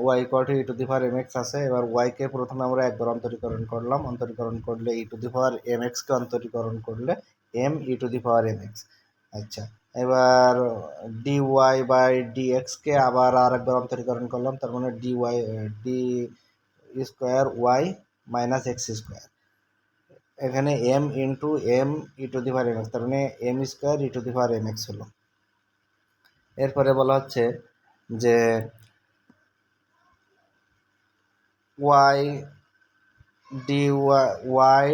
Y equal to E to the power M X আছে। এবার ওয়াইকে প্রথমে আমরা একবার অন্তরীকরণ করলাম, অন্তরীকরণ করলে ই টু দি পাওয়ার এম এক্সকে অন্তরীকরণ করলে M E to the power M X. আচ্ছা, এবার ডি ওয়াই বাই ডি এক্সকে আবার আর একবার অন্তরীকরণ করলাম, তার মানে D Y D square Y minus X square. এখানে M into M E to the power M X, তার মানে M square E to the power M X হলো। এরপরে বলা হচ্ছে যে Y D Y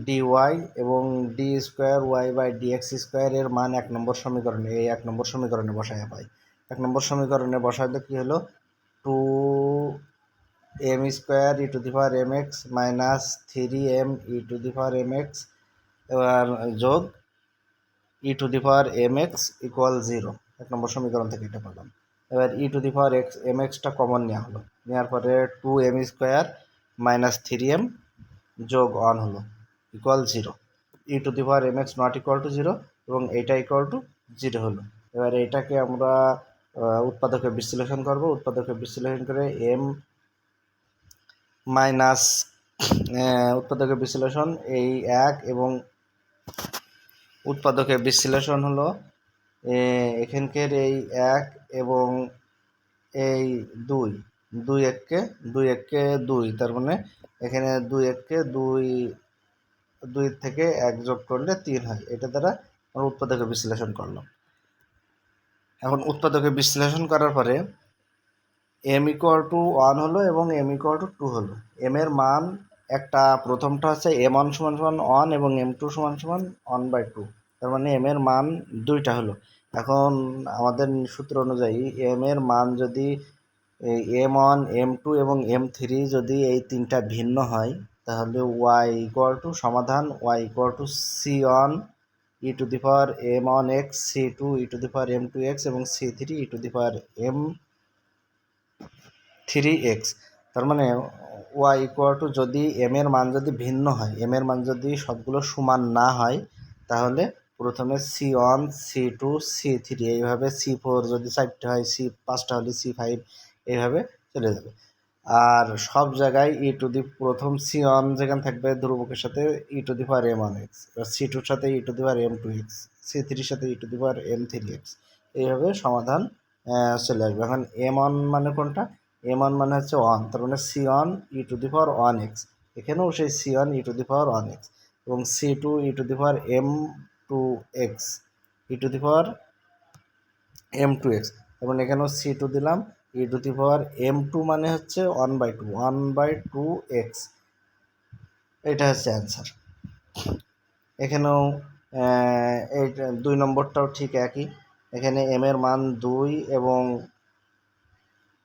D Y এবং D square Y by D X square এর মান 1 নম্বর সমীকরণে, এই 1 নম্বর সমীকরণে বসায় পাই। 1 নম্বর সমীকরণে বসাইলে কি হলো, two M square E to the power M X minus 3m E to the power M X, এবার যোগ E to the power M X equal 0। 1 নম্বর সমীকরণ থেকে এটা পেলাম। এবার E to the power X M এক্সটা কমন নেওয়া হলো, নেওয়ার পরে 2m স্কোয়ার মাইনাস 3m যোগ 1 হলো equal 0। E to the power M X not equal to 0 এবং এইটা ইকুয়াল টু 0 হলো। এবার এটাকে আমরা উৎপাদকে বিশ্লেষণ করব। উৎপাদকে বিশ্লেষণ করে এম মাইনাস উৎপাদকের বিশ্লেষণ এই 1 এবং উৎপাদকের বিশ্লেষণ হলো এখানকার এই 1 এবং এই 2, 2 এককে 2 এককে 2, তার মানে এখানে 2 এককে 2 থেকে 1 যোগ করলে 3 হয়। এটা দ্বারা আমরা উৎপাদকের বিশ্লেষণ করলাম। এখন উৎপাদকের বিশ্লেষণ করার পরে এম ইকুয়াল টু 1 হলো এবং এম ইকুয়াল টু 2 হলো। এম এর মান একটা, প্রথমটা হচ্ছে এম ওয়ান সমান সমান 1 এবং এম টু সমান সমান 1/2, তার মানে এম এর মান 2টা হলো। এখন আমাদের সূত্র অনুযায়ী এম এর মান যদি এম ওয়ান এম টু এবং এম থ্রি যদি এই 3টা ভিন্ন হয়, তাহলে ওয়াই ইকুয়াল টু সমাধান Y equal to C one E to the power M one X, C two E to the power M two X এবং C three E to the power M three X. তার মানে Y equal to, যদি M এর মান যদি ভিন্ন হয়, M এর মান যদি সবগুলো সমান না হয়, তাহলে প্রথমে C one C two C three এইভাবে, সি ফোর যদি 4টে হয়, সি 5টা হলে সি ফাইভ, এইভাবে চলে যাবে। আর সব জায়গায় ই টু দি, প্রথম সি ওয়ান যেখানে থাকবে ধ্রুবকের সাথে E to the power M one X, এবার সি টুর সাথে E to the power M two X, C থ্রির সাথে E to the power M three X, এইভাবে সমাধান চলে আসবে। এখন এম ওয়ান মানে কোনটা, এম ওয়ান মানে হচ্ছে 1, তার মানে C one E to the power 1x, এখানেও সেই C one E to the power 1x এবং C two E to the power M two X E to the power M two X, এবং এখানেও C two দিলাম, E to the power M two মানে হচ্ছে 1/2 এটা হচ্ছে answer. এখানেও এই 2 নম্বরটাও ঠিক একই। এখানে এম এর মান 2 এবং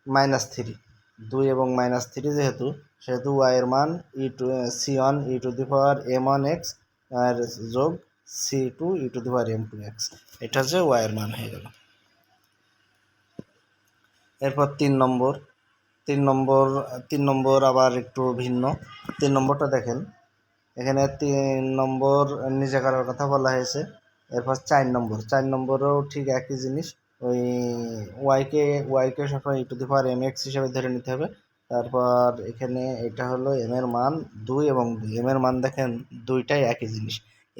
-3, 2 এবং -3 যেহেতু, সেহেতু ওয়াই এর মান E to C one E to the power M one X আর যোগ C two E to the power M two X, এটা হচ্ছে ওয়াই এর মান হয়ে গেল। এরপর 3 নম্বর আবার একটু ভিন্ন। 3 নম্বরটা দেখেন, এখানে 3 নম্বর নিজে করার কথা বলা হয়েছে। এরপর 4 নম্বরেও ঠিক একই জিনিস, ওই ওয়াইকে সবসময় E to the power M X হিসেবে ধরে নিতে হবে। তারপর এখানে এটা হলো এম এর মান 2 এবং 2, এম এর মান দেখেন দুইটাই একই জিনিস,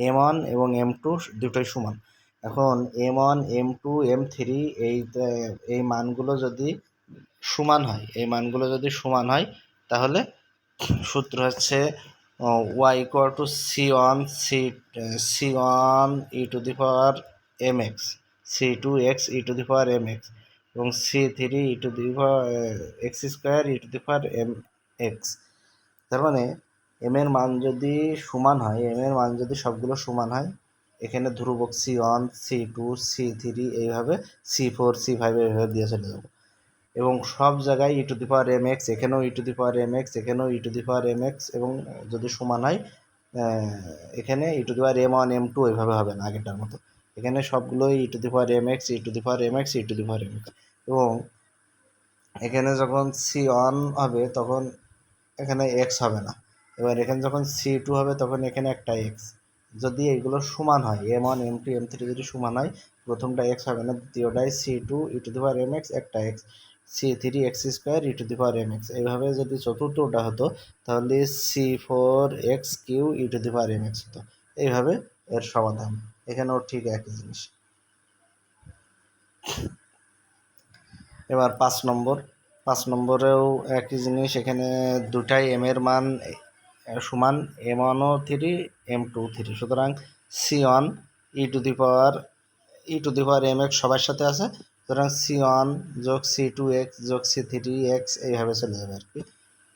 এম ওয়ান এবং এম টু দুটোই সমান। এখন M one M two M three এই মানগুলো যদি সমান হয়, তাহলে সূত্র হচ্ছে Y equal to C one E to the power M X, C two X E to the power M X এবং C three E to the power X square E to the power M X. তার মানে M এর মান যদি সমান হয়, M এর মান যদি সবগুলো সমান হয়, এখানে ধ্রুবক C one C two C three এইভাবে সি ফোর সি ফাইভ এইভাবে দিয়ে চলে যাবো এবং সব জায়গায় E to the power M X, এখানেও E to the power M X, এখানেও E to the power M X, এবং যদি সমান হয় এখানে E to the power M one M two এইভাবে হবে না আগেরটার মতো, এখানে সবগুলোই E to the power M X E to the power M X E to the power M X. এবং এখানে যখন সি ওয়ান হবে তখন এখানে এক্স হবে না, এবার এখানে যখন সি টু হবে তখন এখানে একটা এক্স। যদি এগুলো সমান হয়, M one M two M three যদি সমান হয়, প্রথমটা এক্স হবে না, দ্বিতীয়টাই C two E to the power M X একটা এক্স, c3x² e⁻mx। এইভাবে যদি চতুর্থটা হতো তাহলে c4x³ e⁻mx হতো। এইভাবে এর সমাধান। এখানেও ঠিক একই জিনিস। এবার 5 নম্বরেও একই জিনিস। এখানে দুটাই m এর মান সমান m1 m2 সুতরাং c1 e⁻mx সবার সাথে আছে, সুতরাং c1 যোগ c2x যোগ c3x এইভাবে চলে যাবে আর কি।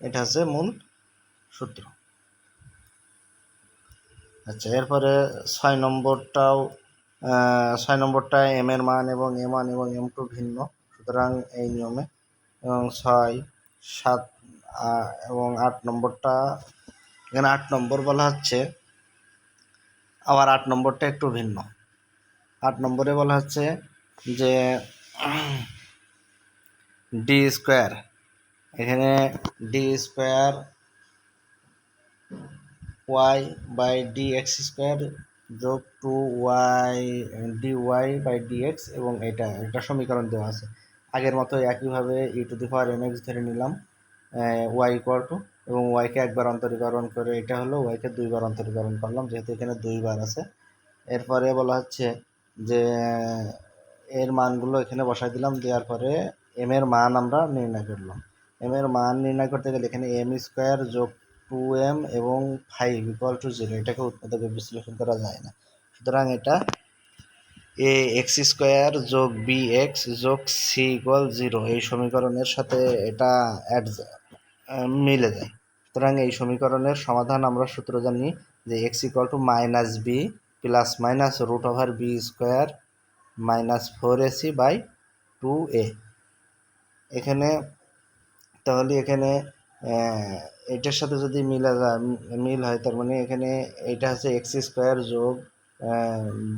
এটা হচ্ছে মূল সূত্র। আচ্ছা, এরপরে 6 নম্বরটা m এর মান এবং m1 এবং m2 ভিন্ন, সুতরাং এই নিয়মে। এবং 6, 7 এবং 8 নম্বরটা, এখানে 8 নম্বর বলা হচ্ছে, আবার 8 নম্বরটা একটু ভিন্ন। 8 নম্বরে বলা হচ্ছে যে ডি স্কোয়ার, এখানে D square Y by D X square যোগ 2y dy বাই dx, এবং এটা সমীকরণ দেওয়া আছে। আগের মতো একইভাবে e⁻mx ধরে নিলাম y ইকুয়াল টু, এবং ওয়াইকে একবার অন্তরীকরণ করে এটা হলো, ওয়াইকে দুইবার অন্তরীকরণ করলাম যেহেতু এখানে দুইবার আছে। এরপরে বলা হচ্ছে যে এর মানগুলো এখানে বসাই দিলাম, দেওয়ার পরে এম এর মান আমরা নির্ণয় করলাম। এম এর মান নির্ণয় করতে গেলে এখানে m² যোগ 2m এবং 5 ইকুয়াল টু 0, এটাকে উৎপাদকে বিশ্লেষণ করা যায় না। সুতরাং এটা ax² যোগ bx যোগ c ইকুয়াল 0 এই সমীকরণের সাথে এটা মিলে যায়। সুতরাং এই সমীকরণের সমাধান আমরা সূত্র জানি যে x equal to -b plus minus √b² minus 4ac by 2a। এখানে তাহলে এখানে এটার সাথে যদি মিল হয়, তার মানে এখানে এটা হচ্ছে x² যোগ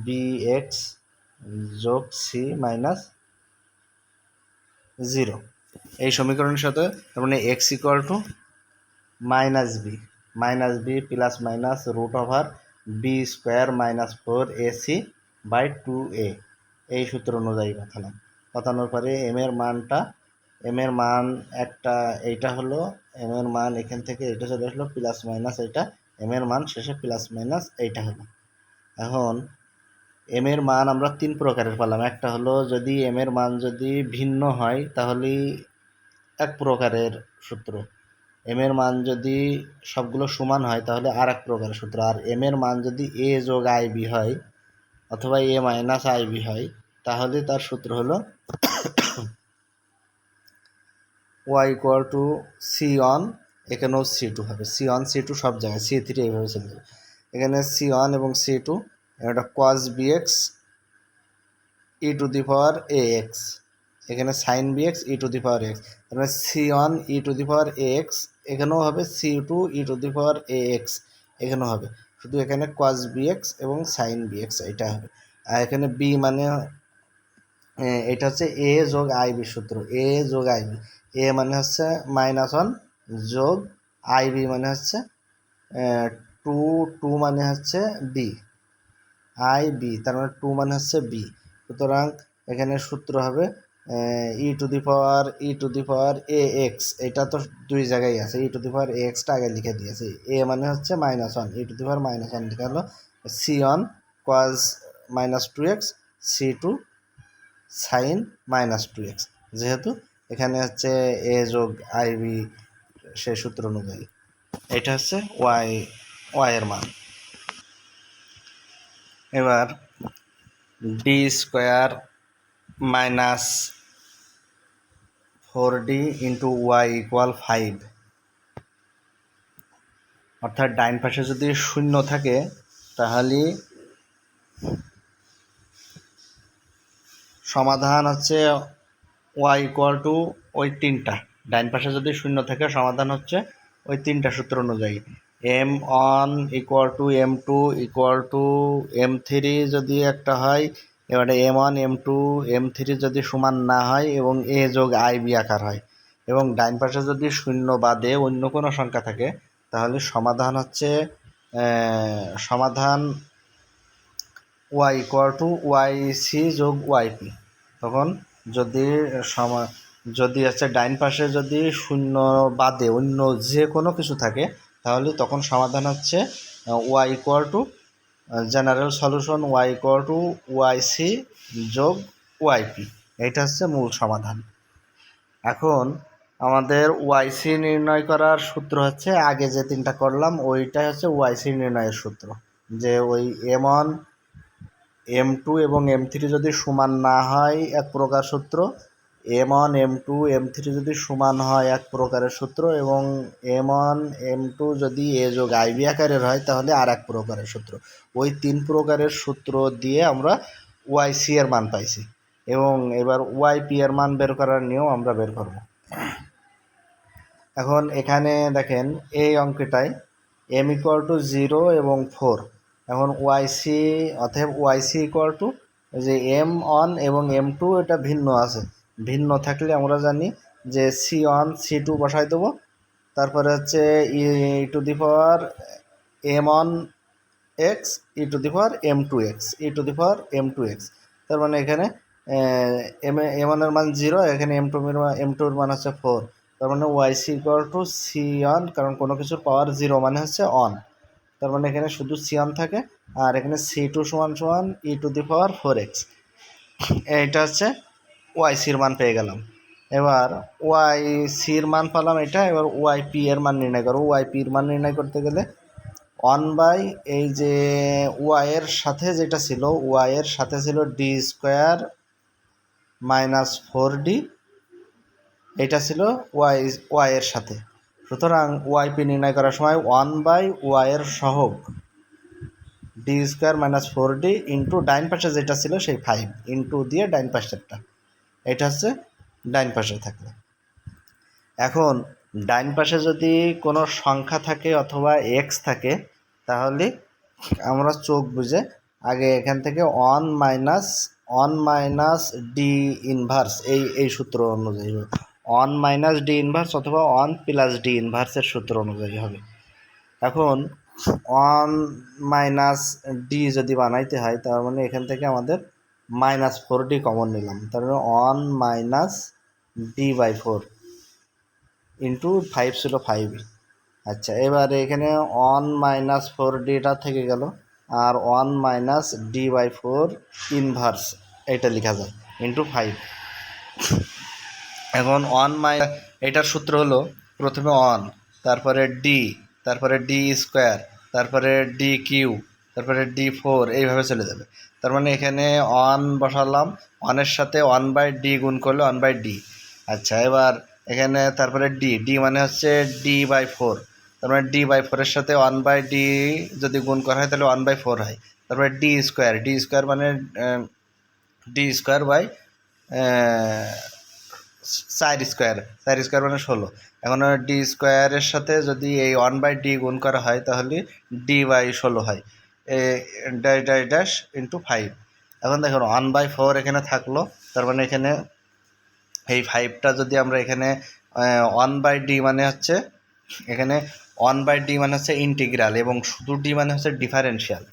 bx যোগ c মাইনাস 0 এই সমীকরণের সাথে, তার মানে x equal to -b plus minus √b² minus 4ac by 2a এই সূত্র অনুযায়ী পাঠানোর পরে এম এর মান একটা এইটা হলো, এম এর মান এখান থেকে এটা চলে আসলো প্লাস মাইনাস এইটা, এম এর মান শেষে প্লাস মাইনাস এইটা হলো। এখন এম এর মান আমরা 3 প্রকারের পেলাম। একটা হলো যদি এম এর মান যদি ভিন্ন হয় তাহলে এক প্রকারের সূত্র, এম এর মান যদি সবগুলো সমান হয় তাহলে আর এক প্রকারের সূত্র, আর এম এর মান যদি এ যোগ আই বি হয় অথবা এ মাইনাস আই বি হয় তাহলে তার সূত্র হলো y ইকুয়াল টু c1, এখানেও c2 হবে, c1 c2 সব জায়গায়, c3 এইভাবে চলে যাবে। এখানে c1 এবং c2, এটা cos bx e⁻ax, এখানে sin bx e⁻x, মানে c1 e⁻ax, এখানেও হবে c2 e⁻ax, এখানেও হবে, শুধু এখানে cos bx এবং sin bx এটা হবে। আর এখানে b মানে এটা হচ্ছে এ যোগ আই বি সূত্র, এ যোগ আই বি, এ মানে হচ্ছে -1 যোগ আই বি মানে হচ্ছে 2 মানে হচ্ছে বি, আই বি, তার মানে 2 মানে হচ্ছে বি। সুতরাং এখানে সূত্র হবে e⁻ax, এটা তো দুই জায়গায় আছে, e⁻axটা আগে লিখে দিয়েছি, এ মানে হচ্ছে -1, e⁻−1 লিখা হলো c1 cos -2x, c2 sin -2x, যেহেতু এখানে হচ্ছে এ যোগ আই বি সেই সূত্র অনুযায়ী। এটা হচ্ছে ওয়াই এর মান। এবার D square minus 4d into Y equal 5, অর্থাৎ ডাইন পাশে যদি শূন্য থাকে তাহলে সমাধান হচ্ছে ওয়াই ইকুয়াল টু ওই তিনটা, ডাইন পাশে যদি শূন্য থাকে সমাধান হচ্ছে ওই তিনটা সূত্র অনুযায়ী। m1 equal to m2 equal to m3 যদি একটা হয়, এবারে m1 m2 m3 যদি সমান না হয় এবং এ যোগ আই বি আকার হয়, এবং ডাইন পাশে যদি শূন্য বাদে অন্য কোনো সংখ্যা থাকে তাহলে সমাধান হচ্ছে Y equal to Y C যোগ ওয়াই পি। তখন যদি যদি হচ্ছে ডাইন পাশে যদি শূন্য বাদে অন্য যে কোনো কিছু থাকে তাহলে তখন সমাধান হচ্ছে Y equal to general solution Y equal to Y C যোগ ওয়াই পি, এইটা হচ্ছে মূল সমাধান। এখন আমাদের ওয়াইসি নির্ণয় করার সূত্র হচ্ছে আগে যে তিনটা করলাম ওইটাই হচ্ছে ওয়াইসি নির্ণয়ের সূত্র, যে ওই M1 M2 এবং M3 যদি সমান না হয় এক প্রকার সূত্র, M1 M2 M3 যদি সমান হয় এক প্রকারের সূত্র, এবং M1 M2 যদি এ যোগ আইবি আকারের হয় তাহলে আর এক প্রকারের সূত্র। ওই তিন প্রকারের সূত্র দিয়ে আমরা ওয়াইসি এর মান পাইছি, এবং এবার ওয়াইপি এর মান বের করার নিয়ম আমরা বের করব। এখন এখানে দেখেন এই অঙ্কটায় m ইকুয়াল টু 0 এবং 4, এখন ওয়াইসি অতএব ওয়াইসি ইকুয়াল টু যে M1 এবং M2 এটা ভিন্ন আছে, ভিন্ন থাকলে আমরা জানি যে C1 C2 বসাই দেবো, তারপরে হচ্ছে E to the power M1 X E to the power M2 x E to the power M2 x, তার মানে এখানে M1 এর মান 0, এখানে M2 এর মান হচ্ছে 4, তার মানে ওয়াইসি ইকুয়াল টু C1, কারণ কোনো কিছুর পাওয়ার 0 মানে হচ্ছে অন, তার মানে এখানে শুধু C1 থাকে, আর এখানে C2 সমান সমান ই টু দি পাওয়ার 4x, এইটা হচ্ছে ওয়াইসির মান পেয়ে গেলাম। এবার ওয়াইসির মান পেলাম এটা, এবার ওয়াইপি এর মান নির্ণয় করবো। ওয়াইপি এর মান নির্ণয় করতে গেলে 1 বাই এই যে ওয়াইয়ের সাথে যেটা ছিল, ওয়াইয়ের সাথে ছিল d² - 4d, এটা ছিল ওয়াইয়ের সাথে। সুতরাং ওয়াইপি নির্ণয় করার সময় 1 বাই ওয়াইয়ের সহগ d² - 4d ইন্টু ডাইন পাশে যেটা ছিল সেই 5 ইন্টু দিয়ে ডাইন পাশেরটা, এটা হচ্ছে ডাইন পাশে থাকলে। এখন ডাইন পাশে যদি কোনো সংখ্যা থাকে অথবা এক্স থাকে তাহলে আমরা চোখ বুঝে আগে এখান থেকে 1 - ডি ইনভার্স এই সূত্র অনুযায়ী হবে, 1 - ডি ইনভার্স অথবা 1 + ডি ইনভার্সের সূত্র অনুযায়ী হবে। এখন 1 - ডি যদি বানাইতে হয় তার মানে এখান থেকে আমাদের -4d কমন নিলাম, তার মানে 1 - d/4 ইন্টু 5 ছিল 5। আচ্ছা, এবারে এখানে 1 - 4dটা থেকে গেল, আর 1 - d/4 ইনভার্স এটা লেখা যায় ইন্টু 5। এখন এটার সূত্র হলো প্রথমে 1, তারপরে ডি, তারপরে d², তারপরে d3, তারপরে d4, এইভাবে চলে যাবে। তার মানে এখানে 1 বসালাম, 1-এর সাথে 1/d গুণ করলে 1/d। আচ্ছা, এবার এখানে তারপরে ডি মানে হচ্ছে d/4, তার মানে d/4-এর সাথে 1/d যদি গুণ করা হয় তাহলে 1/4 হয়। তারপরে d² মানে d² / 4² মানে 16। এখন d²-এর সাথে যদি এই 1/d গুণ করা হয় তাহলে d/16 হয়, ড্যাশ ইন্টু 5। এখন দেখুন 1/4 এখানে থাকলো, তার মানে এখানে এই 5টা যদি আমরা এখানে 1/d মানে হচ্ছে এখানে 1/d মানে হচ্ছে ইন্টিগ্রাল, এবং শুধু ডি মানে হচ্ছে ডিফারেন্সিয়াল।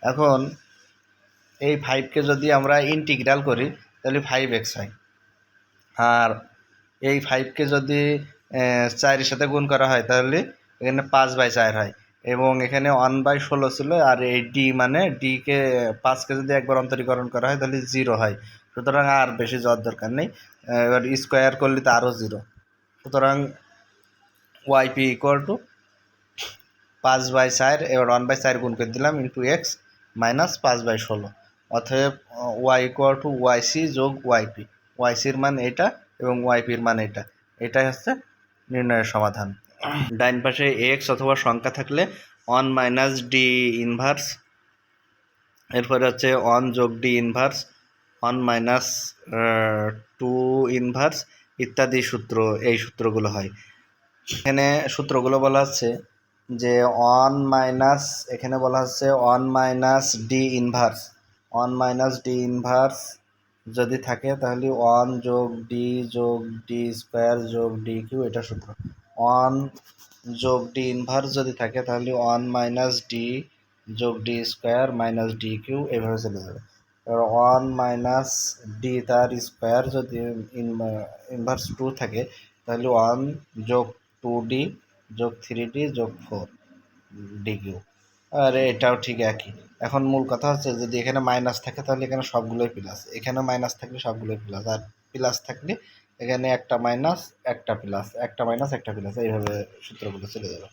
এখন এই 5কে যদি আমরা ইন্টিগ্রাল করি তাহলে 5x হয়, আর এই 5কে যদি 4-এর সাথে গুণ করা হয় তাহলে এখানে 5/4 হয়, এবং এখানে 1/16 ছিল, আর এই ডি মানে ডিকে 5কে যদি একবার অন্তরীকরণ করা হয় তাহলে 0 হয়। সুতরাং আর বেশি যাওয়ার দরকার নেই, এবার স্কোয়ার করলে তো আরও 0। সুতরাং ওয়াইপি ইকুয়াল টু 5/4, এবার 1/4 গুণ করে দিলাম ইন্টু x মাইনাস 5/16, অতএব ওয়াই ইকুয়াল টু ওয়াইসি যোগ ওয়াইপি। ওয়াইসির মান এটা এবং ওয়াইপির মান এটা, এটাই হচ্ছে নির্ণয়ের সমাধান। ডাইন পাশে এক্স অথবা সংখ্যা থাকলে 1 - ডি ইনভার্স, এরপরে হচ্ছে 1 যোগ ডি ইনভার্স, 1 - 2 ইনভার্স ইত্যাদি সূত্র, এই সূত্রগুলো হয়। এখানে সূত্রগুলো বলা হচ্ছে যে এখানে বলা হচ্ছে 1 - ডি ইনভার্স, 1 - ডি ইনভার্স যদি থাকে তাহলে 1 যোগ ডি যোগ d² যোগ dq, এটা সূত্র। 1 যোগ ডি ইনভার্স যদি থাকে তাহলে 1 - ডি যোগ d² - dq, এভাবে চলে যাবে। এবার 1 - তার স্কোয়ার যদি ইনভার্স 2 থাকে, তাহলে 1 + 2d + 3d + 4d কিউব। আর এটাও ঠিক একই। এখন মূল কথা হচ্ছে যদি এখানে মাইনাস থাকে তাহলে এখানে সবগুলোই প্লাস, এখানে মাইনাস থাকলে সবগুলোই প্লাস, আর প্লাস থাকলে এখানে একটা মাইনাস একটা প্লাস, একটা মাইনাস একটা প্লাস, এইভাবে সূত্রগুলো চলে যাবে।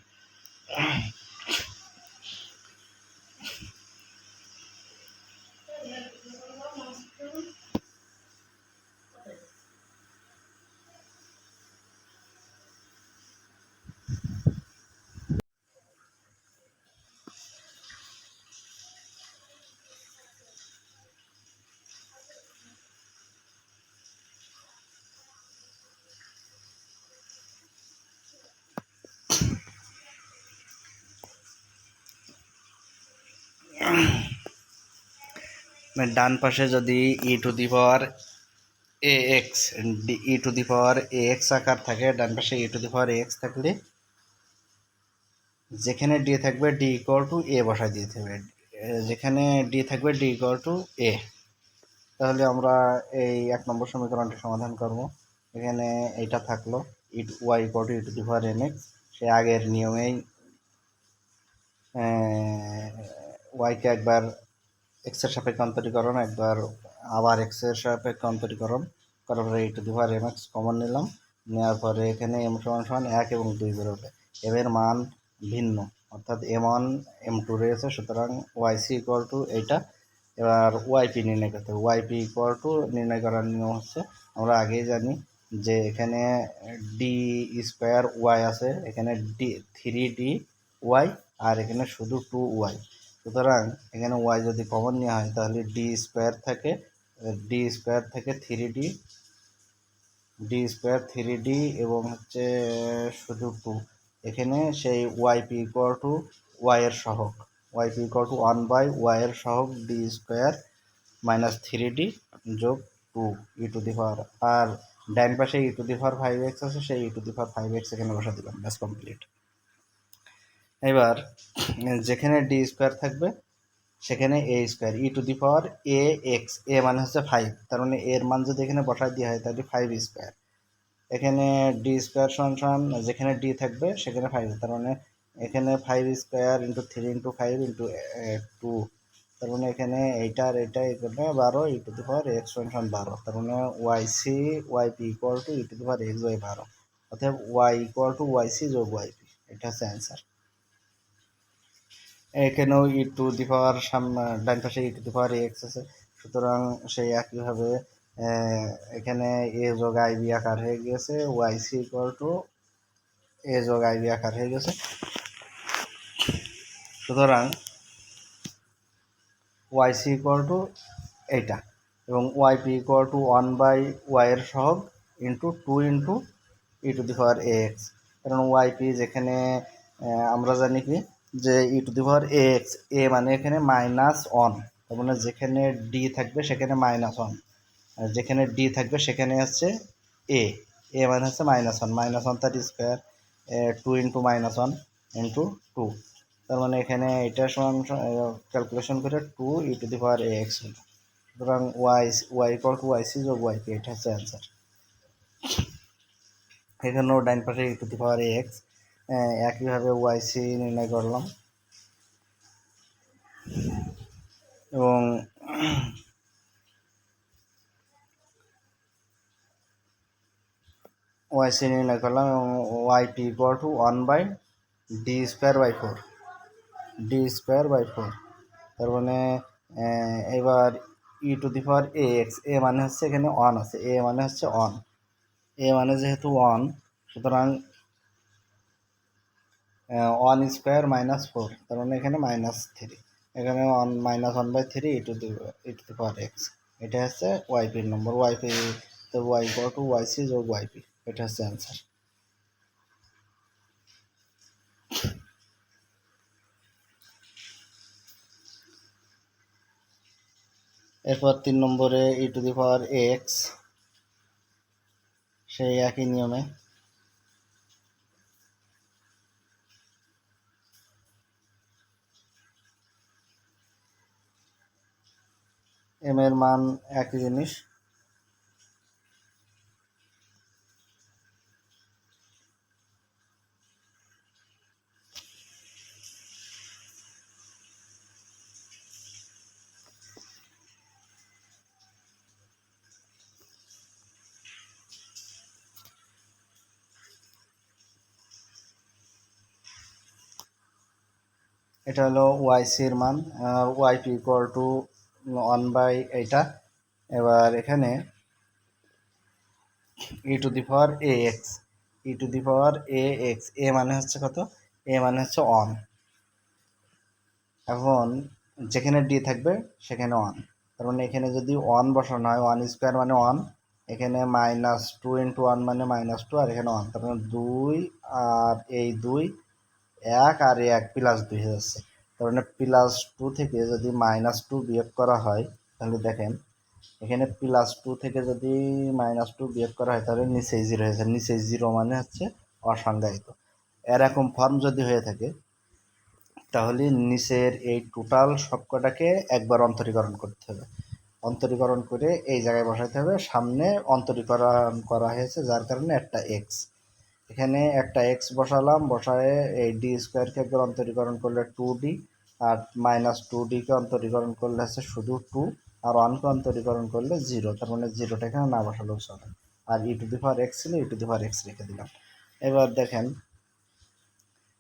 ডান পাশে যদি e⁴ax আকার থাকে, ডান পাশে e⁴ax থাকলে যেখানে ডি থাকবে ডি = a বসায় দিতে হবে, যেখানে ডি থাকবে ডি = a। তাহলে আমরা এই 1 নম্বর সমীকরণটি সমাধান করব। এখানে এইটা থাকলো y = e⁴mx, সে আগের নিয়মেই ওয়াইকে একবার এক্সের সাপেক্ষে অন্তরীকরণ, একবার আবার এক্সের সাপেক্ষে অন্তরীকরণ করার পরে e⁴mx কমন নিলাম, নেওয়ার পরে এখানে m = 1 এবং 2 বেরোবে। m এর মান ভিন্ন, অর্থাৎ m1 m2 রয়েছে, সুতরাং yc = এইটা। এবার ওয়াইপি নির্ণয় করতে হবে। ওয়াইপি নির্ণয় করার নিয়ম হচ্ছে, আমরা আগেই জানি যে এখানে d² y আছে, এখানে 3d y, আর এখানে শুধু 2y। সুতরাং এখানে y যদি কমন নেওয়া হয় তাহলে d² থেকে 3d এবং হচ্ছে শুধু 2, এখানে সেই yp = y এর সহগ, yp = 1/y এর সহগ d² - 3d + 2 e⁴, আর ডান পাশে e⁵5x আছে, সেই e⁵5x এখানে বসা দিলাম, ব্যাস কমপ্লিট। এবার যেখানে d² থাকবে সেখানে a², e⁴ax, a মানে হচ্ছে 5, তার মানে এর মান যদি এখানে বসায় দেওয়া হয় তাহলে 5²। এখানে d² যেখানে d থাকবে সেখানে 5, তার মানে এখানে 5² × 3 × 5 × 2, তার মানে এখানে এইটা আর এইটা এখানে 12 e⁴x = 12, তার মানে yp = e⁴x/12, অর্থাৎ y = yc + yp। এটা হচ্ছে অ্যান্সার। এখানেও ডান পাশে e⁴ax আছে, সুতরাং সেই একইভাবে এখানে a + ib আকার হয়ে গেছে, yc = a + ib আকার হয়ে গেছে। সুতরাং yc = এইটা, এবং yp = 1/y এর সহগ × 2 × e⁴ax, কারণ yp যেখানে আমরা জানি কি যে e⁴ax, a মানে এখানে -1, তার মানে যেখানে d থাকবে সেখানে -1, আর যেখানে d থাকবে সেখানে হচ্ছে a, a মানে হচ্ছে -1 তার স্কোয়ার, 2 × -1 × 2, তার মানে এখানে এটা সমান ক্যালকুলেশন করে 2 e⁴ax হলো। সুতরাং y = yc + yp, এটা হচ্ছে অ্যান্সার। এখানেও ডান পাশে e⁴ax, একইভাবে yc নির্ণয় করলাম, এবং yc নির্ণয় করলাম, এবং yp = 1/d²/4, d²/4, তার মানে এবার e⁴ax, a মানে হচ্ছে এখানে 1 আছে, a মানে হচ্ছে 1, a মানে যেহেতু 1, সুতরাং 1² - 4, তার মানে এখানে -3, এখানে 1 - 1/3 e⁴x, এটা হচ্ছে ওয়াইপির নম্বর। ওয়াইপি তো y = yc + yp, এটা হচ্ছে অ্যান্সার। এরপর 3 নম্বরে e⁴ax, সেই একই নিয়মে এম এর মান একই জিনিস। এটা হলো ওয়াইসির মান, ওয়াইপি ইকুয়াল টু 1/এইটা। এবার এখানে E to the power A X, E to the power A X, A মানে হচ্ছে কত, এ মানে হচ্ছে অন। এখন যেখানে ডি থাকবে সেখানে ওয়ান, তার মানে এখানে যদি ওয়ান বসানো হয়, ওয়ান স্কোয়ার মানে ওয়ান, এখানে -2 ইন্টু ওয়ান মানে -2, আর এখানে ওয়ান, তার মানে 2 আর এই 2 1 আর এই 1 +2 হয়ে যাচ্ছে। তার মানে +2 থেকে যদি -2 বিয়োগ করা হয়, তাহলে দেখেন এখানে +2 থেকে যদি -2 বিয়োগ করা হয় তাহলে নিচেই জিরো হয়েছে, নিচেই জিরো মানে হচ্ছে অসংজ্ঞায়িত। এরকম ফর্ম যদি হয়ে থাকে তাহলে নিচের এই টোটাল সবকটাকে একবার অন্তরীকরণ করতে হবে, অন্তরীকরণ করে এই জায়গায় বসাতে হবে, সামনে অন্তরীকরণ করা হয়েছে যার কারণে একটা এক্স, এখানে একটা এক্স বসালাম, বসায় এই ডি স্কোয়ারকে একবার অন্তরীকরণ করলে 2d, আর -2dকে অন্তরীকরণ করলে হচ্ছে শুধু 2, আর 1কে অন্তরীকরণ করলে 0, তার মানে 0টা এখানে না বসালেও চলে। আর ই টু দি পাওয়ার এক্স ছিল, ই টু দি পাওয়ার এক্স রেখে দিলাম। এবার দেখেন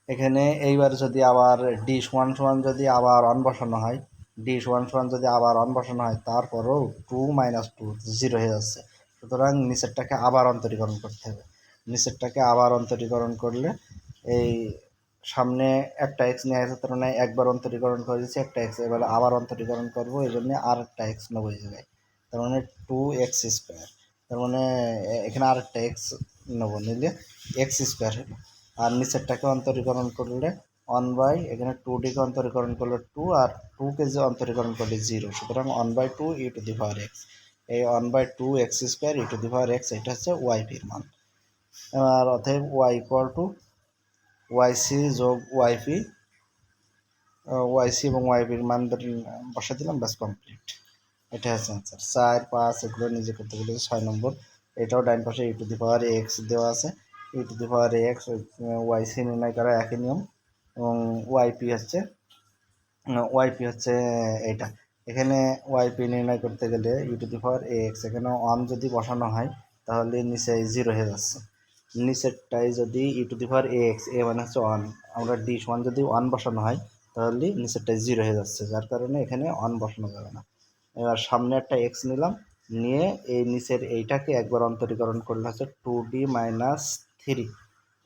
এখানে এইবার যদি আবার ডি সমান সমান যদি আবার অন বসানো হয়, ডি সমান সমান যদি আবার অন বসানো হয়, তারপরেও 2 - 2 0 হয়ে যাচ্ছে। সুতরাং নিচেরটাকে আবার অন্তরীকরণ করতে হবে, নিচেরটাকে আবার অন্তরীকরণ করলে এই সামনে একটা এক্স নিয়ে আসে, তার মানে একবার অন্তরীকরণ করে দিচ্ছি একটা এক্স, এবার আবার অন্তরীকরণ করবো, এই জন্য আর একটা এক্স নেবো এই জায়গায়, তার মানে 2x², তার মানে এখানে আর একটা এক্স নেবো, নিলে x² হলো। আর নিচেরটাকে অন্তরীকরণ করলে 1 এখানে 2dকে অন্তরীকরণ করলে 2, আর 2কে যে অন্তরীকরণ করলে 0, সুতরাং 1/2 ই টু দি পাওয়ার এক্স, এই 1/2 x² E to the power x, এটা হচ্ছে ওয়াইপির মান। আর অতএব ওয়াই ইকুয়াল টু ওয়াইসি যোগ ওয়াইপি, ওয়াইসি এবং ওয়াইপির মান বসা দিলাম, ব্যাস কমপ্লিট। এটা হচ্ছে অ্যান্সার। 4, 5 এগুলো নিজে করতে গেলে 6 নম্বর। এটাও ডাইন পাশে ই টু দি পাওয়ার এক্স দেওয়া আছে, ই টু দি পাওয়ার এক্স, ওয়াইসি নির্ণয় করা একই নিয়ম, এবং ওয়াইপি হচ্ছে এইটা। এখানে ওয়াইপি নির্ণয় করতে গেলে ই টু দি পাওয়ার এক্স, এখানে অন যদি বসানো হয় তাহলে নিচে 0 হয়ে যাচ্ছে, নিচেরটাই যদি E to the power x, A মানে হচ্ছে ওয়ান, আমরা ডি সমান যদি ওয়ান বসানো হয় তাহলে নিচেরটাই 0 হয়ে যাচ্ছে, যার কারণে এখানে অন বসানো যাবে না। এবার সামনে একটা এক্স নিলাম, নিয়ে এই নিচের এইটাকে একবার অন্তরীকরণ করলে হচ্ছে 2d - 3,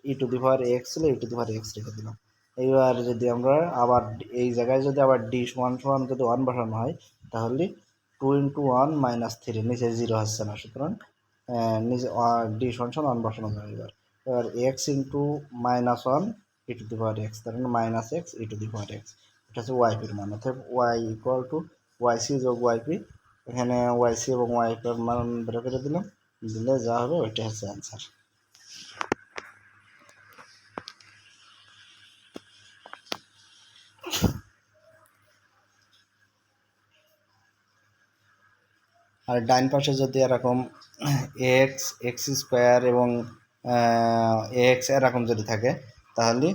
E to the power x ছিল, ই টু দি পাওয়ার এক্স রেখে দিলাম। এইবার যদি আমরা আবার এই জায়গায় যদি আবার ডি সমান সমান যদি ওয়ান বসানো হয় তাহলে 2 × 1 - 3, নিচে 0 হচ্ছে না, সুতরাং নিচে ডি সমান সমান ওয়ান বসানো যাবে। এবার x into -1 E to the power x, তার মানে -x E to the power x, এটা হচ্ছে ওয়াইপির মান। অর্থাৎ ওয়াই ইকুয়াল টু ওয়াইসি যোগ ওয়াইপি, এখানে ওয়াইসি এবং ওয়াইপির মান বের করে দিলাম, দিলে যা হবে ওইটা হচ্ছে অ্যান্সার। আর ডাইন পাশে যদি এরকম x² এবং এক্স এরকম যদি থাকে তাহলে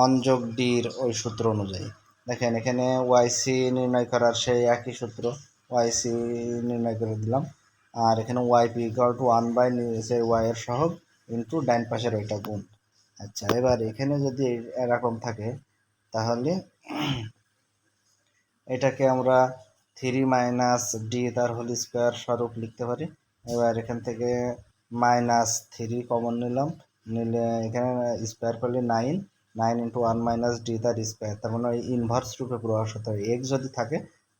অন যোগ ডির ওই সূত্র অনুযায়ী দেখেন এখানে ওয়াইসি নির্ণয় করার সেই একই সূত্র, ওয়াইসি নির্ণয় করে দিলাম। আর এখানে ওয়াইপি ইকুয়াল টু 1/, নিচের ওয়াইয়ের সহগ ইন্টু ডাইন পাশের ওইটা গুণ। আচ্ছা, এবার এখানে যদি এরকম থাকে তাহলে এটাকে আমরা 3 - d তার হোল স্কোয়ার স্বরূপ লিখতে পারি। এবার এখান থেকে -3 কমন নিলাম, নিলে এখানে স্কোয়ার করলে 9, 9 × 1 - d তার স্কোয়ার, তার মানে ওই ইনভার্স রূপে প্রকাশ হতে হবে। এক্স যদি থাকে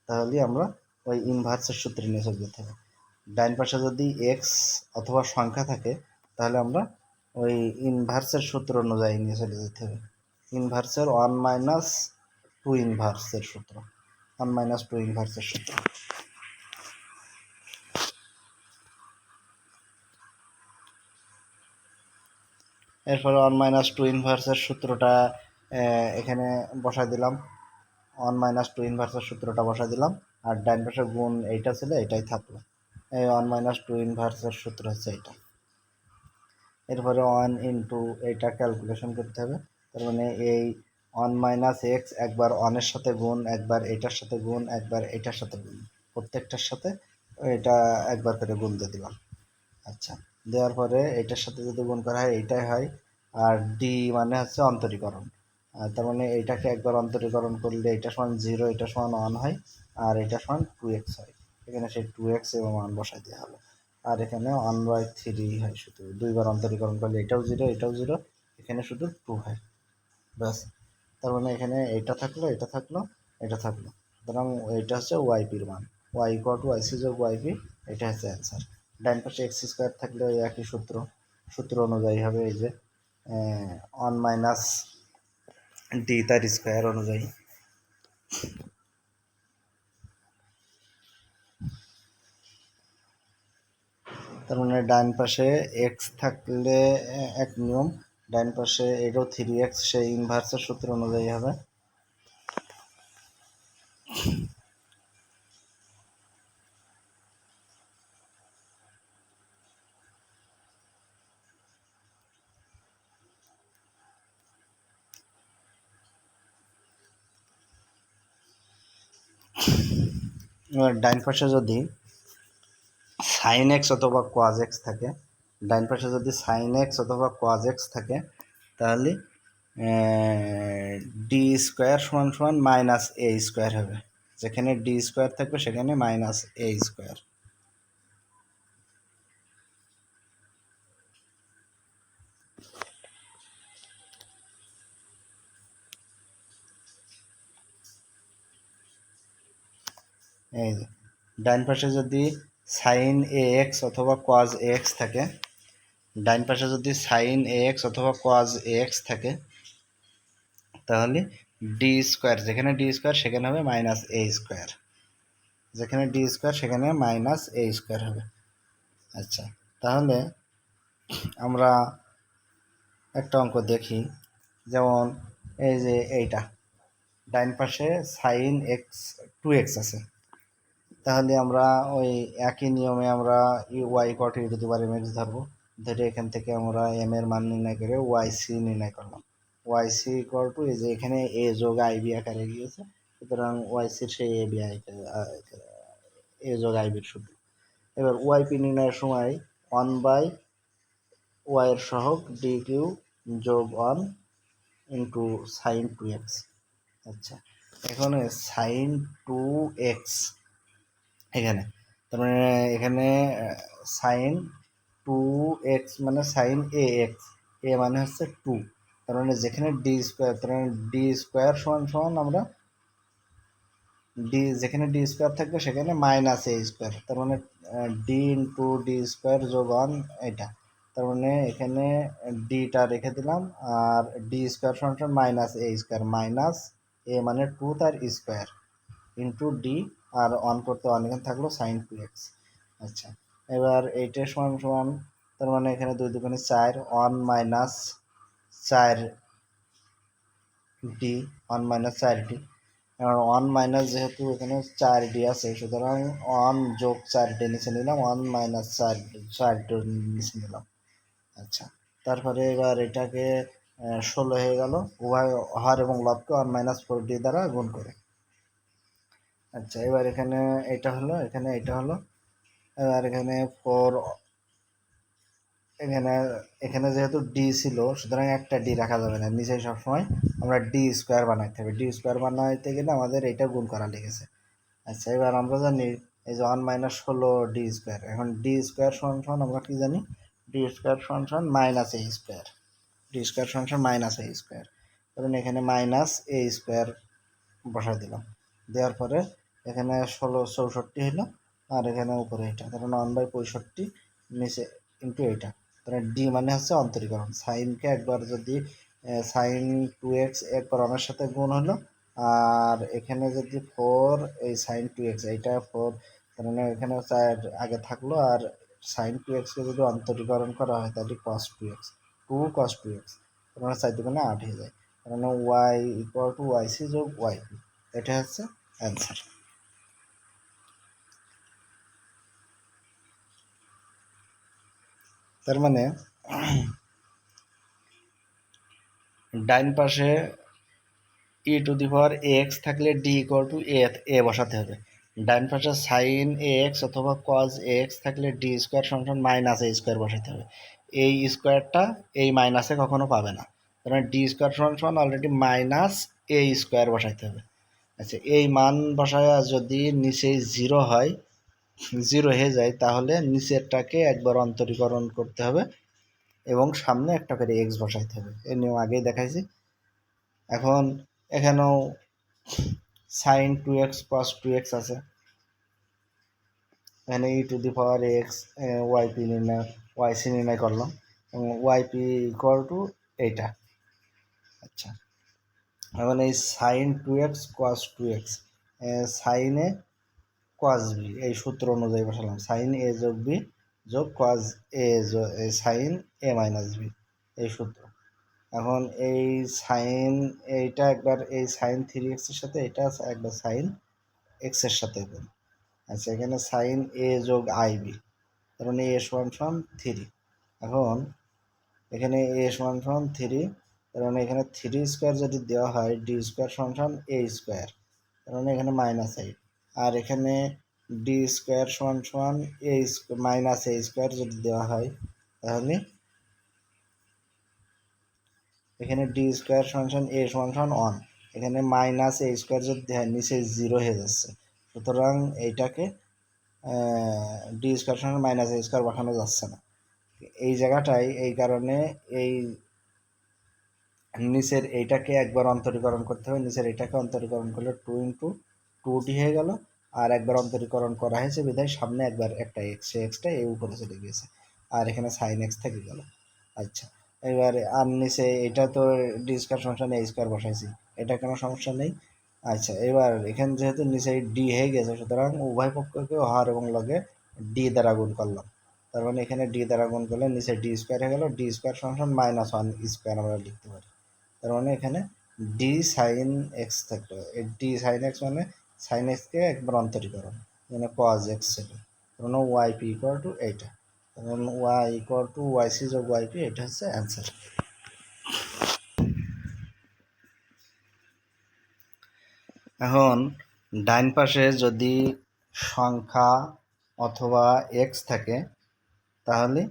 তাহলে আমরা ওই ইনভার্সের সূত্রে নিয়ে চলে যেতে হবে। ডাইন পাশে যদি এক্স অথবা সংখ্যা থাকে তাহলে আমরা ওই ইনভার্সের সূত্র অনুযায়ী নিয়ে চলে যেতে হবে, ইনভার্সের 1 - 2 ইনভার্সের সূত্র, 1 - 2 ইনভার্সের সূত্র। এরপরে 1 - 2 ইনভার্সের সূত্রটা এখানে বসাই দিলাম, 1 - 2 ইনভার্সের সূত্রটা বসাই দিলাম, আর ডান পাশে গুণ এইটা ছিল, এটাই থাকলো। এই 1 - 2 ইনভার্সের সূত্র হচ্ছে এইটা। এরপরে 1 × এইটা ক্যালকুলেশন করতে হবে। তার মানে এই 1 - x একবার 1-এর সাথে গুণ, একবার এটার সাথে গুণ, একবার এটার সাথে গুণ, প্রত্যেকটার সাথে এটা একবার করে গুণ দিয়ে দিলাম। আচ্ছা, দেওয়ার পরে এটার সাথে যদি গুণ করা হয় এইটাই হয়। আর ডি মানে হচ্ছে অন্তরীকরণ। তার মানে এইটাকে একবার অন্তরীকরণ করলে এটা সমান 0, এটা সমান 1 হয়, আর এটা সমান 2x হয়। এখানে সেই 2x এবং 1 বসাই দেওয়া হলো। আর এখানে 1/3 হয়, শুধু দুইবার অন্তরীকরণ করলে এটাও 0, এটাও 0, এখানে শুধু 2 হয়, ব্যাস। তার মানে এখানে এটা থাকলো, এটা থাকলো, এটা থাকলো। সুতরাং এটা হচ্ছে ওয়াইপির মান, y = yc যোগ yp, এটা হচ্ছে অ্যান্সার। ডান পাশে এক্স স্কোয়ার থাকলে ওই একই সূত্র অনুযায়ী হবে, এই যে 1 - d তার স্কোয়ার অনুযায়ী। তার মানে ডান পাশে এক্স থাকলে এক নিয়ম, ডান পাশে এটাও 3x, সেই ইনভার্সের সূত্র অনুযায়ী হবে। এবার ডান পাশে যদি সাইন এক্স অথবা কোয়াজ এক্স থাকে, ডান পাশে যদি সাইন এক্স অথবা কোয়াজ এক্স থাকে, তাহলে ডি স্কোয়ার সমান সমান মাইনাস এ স্কোয়ার হবে। যেখানে ডি স্কোয়ার থাকবে সেখানে মাইনাস এ স্কোয়ার। এই যে ডান পাশে যদি সাইন এ এক্স অথবা কোয়াজ এ এক্স থাকে, ডান পাশে যদি সাইন এ এক্স অথবা কোয়াজ এ এক্স থাকে, তাহলে ডি স্কোয়ার, যেখানে ডি স্কোয়ার সেখানে হবে মাইনাস এ স্কোয়ার, যেখানে ডি স্কোয়ার সেখানে মাইনাস এ স্কোয়ার হবে। আচ্ছা, তাহলে আমরা একটা অঙ্ক দেখি। যেমন এই যে এইটা, ডাইন পাশে সাইন এক্স 2x আছে, তাহলে আমরা ওই একই নিয়মে আমরা y = e⁻mx ধরবো। ধরে এখান থেকে আমরা এম এর মান নির্ণয় করে yc নির্ণয় করলাম। yc = এই যে এখানে a যোগ ib আকারে গিয়েছে, সুতরাং yc সেই a যোগ ib সূত্র। এবার yp নির্ণয়ের সময় 1/y এর সহগ dq যোগ 1 ইন্টু সাইন 2x। আচ্ছা, এখানে সাইন 2x, এখানে তার মানে এখানে সাইন 2x মানে সাইন এ এক্স, এ মানে হচ্ছে 2, তার মানে যেখানে ডি স্কোয়ার, তার মানে ডি স্কোয়ার সমান সমান আমরা ডি, যেখানে ডি স্কোয়ার থাকবে সেখানে মাইনাস এ স্কোয়ার, তার মানে ডি ইন্টু ডি স্কোয়ার যোগ 1 এটা। তার মানে এখানে ডিটা রেখে দিলাম, আর ডি স্কোয়ার সমান মাইনাস এ স্কোয়ার, মাইনাস এ মানে 2 তার স্কোয়ার ইন্টু ডি, আর 1 করতে 1 এখানে থাকলো সাইন 2x। আচ্ছা, এবার এইটা সমান সমান, তার মানে এখানে 2 2 4, 1 - 4 ডি, 1 - 4 ডি। এবার 1 মাইনাস, যেহেতু এখানে 4 ডি আছে, সুতরাং 1 যোগ 4 ডি নিচে নিলাম, 1 - 4 ডি নিচে নিলাম। আচ্ছা, তারপরে এবার এটাকে 16 হয়ে গেল, উভয় হর এবং লবকে 1 - 4 ডি দ্বারা গুণ করে। আচ্ছা, এবার এখানে এটা হলো, এখানে এটা হলো, এবার এখানে 4, এখানে এখানে যেহেতু ডি ছিল, সুতরাং একটা ডি রাখা যাবে না, নিচে সবসময় আমরা ডি স্কোয়ার বানাইতে হবে। ডি স্কোয়ার বানাইতে গেলে আমাদের এটা গুণ করা লেগেছে। আচ্ছা, এবার আমরা জানি এই যে 1 - 16 ডি স্কোয়ার, এখন ডি স্কোয়ার সমান সমান আমরা কি জানি, ডি স্কোয়ার সমান সমান minus A square, D square সমান সমান মাইনাস এ স্কোয়ার, কারণ এখানে মাইনাস এ স্কোয়ার বসাই দিলাম। দেওয়ার পরে এখানে 16 64 হলো, আর এখানে উপরে এটা, কারণ 1/65 নিচে ইন্টু এইটা। তাহলে ডি মানে হচ্ছে অন্তরীকরণ। সাইনকে একবার যদি সাইন 2x একবার অনের সাথে গুণ হলো, আর এখানে যদি 4 এই সাইন 2x, এইটা 4, তার মানে এখানে 4 আগে থাকলো, আর সাইন 2xকে যদি অন্তরীকরণ করা হয় তাহলে cos 2x, 2 cos 2x, তার মানে 4 2 8 হয়ে যায়। কারণ y = yc যোগ yp, এটা হচ্ছে অ্যান্সার। তার মানে ডাইন পাশে ই টু দি পাওয়ার এক্স থাকলে ডি ইকুয়াল টু এ বসাতে হবে। ডাইন পাশে সাইন এক্স অথবা কজ এক্স থাকলে ডি স্কোয়ার সমান মাইনাস এ স্কোয়ার বসাতে হবে। এই স্কোয়ারটা এই মাইনাসে কখনো পাবে না, কারণ ডি স্কোয়ার সমান অলরেডি মাইনাস এ স্কোয়ার বসাইতে হবে। আচ্ছা, এই মান বসায় যদি নিচে জিরো হয়, জিরো হয়ে যায়, তাহলে নিচেরটাকে একবার অন্তরীকরণ করতে হবে এবং সামনে একটা করে এক্স বসাইতে হবে। এই নিয়ম আগেই দেখাইছি। এখন এখানেও sine two X cos two X আছে, এখানে E to the power X YP নির্ণয় ওয়াইসি নির্ণয় করলাম এবং ওয়াইপি ইকুয়াল টু এইটা। আচ্ছা, এখন এই sign two X cos two x, সাইনে কস বি, এই সূত্র অনুযায়ী বসালাম সাইন এ যোগ বি যোগ কস এ সাইন এ মাইনাস বি, এই সূত্র। এখন এই সাইন এইটা একবার এই সাইন থ্রি এক্সের সাথে এটা একবার সাইন এক্সের সাথে। আচ্ছা, এখানে সাইন এ যোগ আই বি, তার মানে এ সমান সমান থ্রি। এখন এখানে এ সমান সমান থ্রি, তার মানে এখানে থ্রি স্কোয়ার যদি দেওয়া হয় ডি স্কোয়ার সমান সমান এ স্কোয়ার, তার মানে এখানে মাইনাস আই। আর এখানে ডি স্কোয়ার সমান সমান এ মাইনাস এ স্কোয়ার যদি দেওয়া হয়, তাহলে এখানে ডি স্কোয়ার সমান সমান এ সমান সমান ওয়ান। এখানে মাইনাস এ স্কোয়ার যদি দেওয়া হয় নিচে জিরো হয়ে যাচ্ছে, সুতরাং এইটাকে ডি স্কোয়ার সমান মাইনাস এ স্কোয়ার বসানো যাচ্ছে না এই জায়গাটায়। এই কারণে এই নিচের এইটাকে একবার অন্তরীকরণ করতে হবে। নিচের এইটাকে অন্তরীকরণ করলে টু ইন্টু টু ডি হয়ে গেল, আর একবার অন্তরীকরণ করা হয়েছে বিধায় সামনে একবার একটা এক্স, এক্সটা এই উপরে চলে গিয়েছে, আর এখানে সাইন এক্স থেকে গেল। আচ্ছা, এবারে আর নিচে এটা তো ডি স্কোয়ার সমস্যা নেই, স্কোয়ার বসাইছি, এটা কোনো সমস্যা নেই। আচ্ছা, এবার এখানে যেহেতু নিচে ডি হয়ে গেছে, সুতরাং উভয় পক্ষকে হর এবং লগে ডি দ্বারা গুণ করলাম। তার মানে এখানে ডি দ্বারা গুণ করলে নিচে ডি স্কোয়ার হয়ে গেল, ডি স্কোয়ার সমান মাইনাস ওয়ান স্কোয়ার আমরা লিখতে পারি। তার মানে এখানে ডি সাইন এক্স থাকলো, এই ডি সাইন এক্স মানে সাইন এক্সকে একবার অন্তরীকরণ, মানে কজ এক্স ছিল, মানে ওয়াই পি ইকুয়াল টু এইটা, এবং Y equal to Y C যোগ ওয়াই পি, এটা হচ্ছে অ্যান্সার। এখন ডাইন পাশে যদি সংখ্যা অথবা এক্স থাকে, তাহলে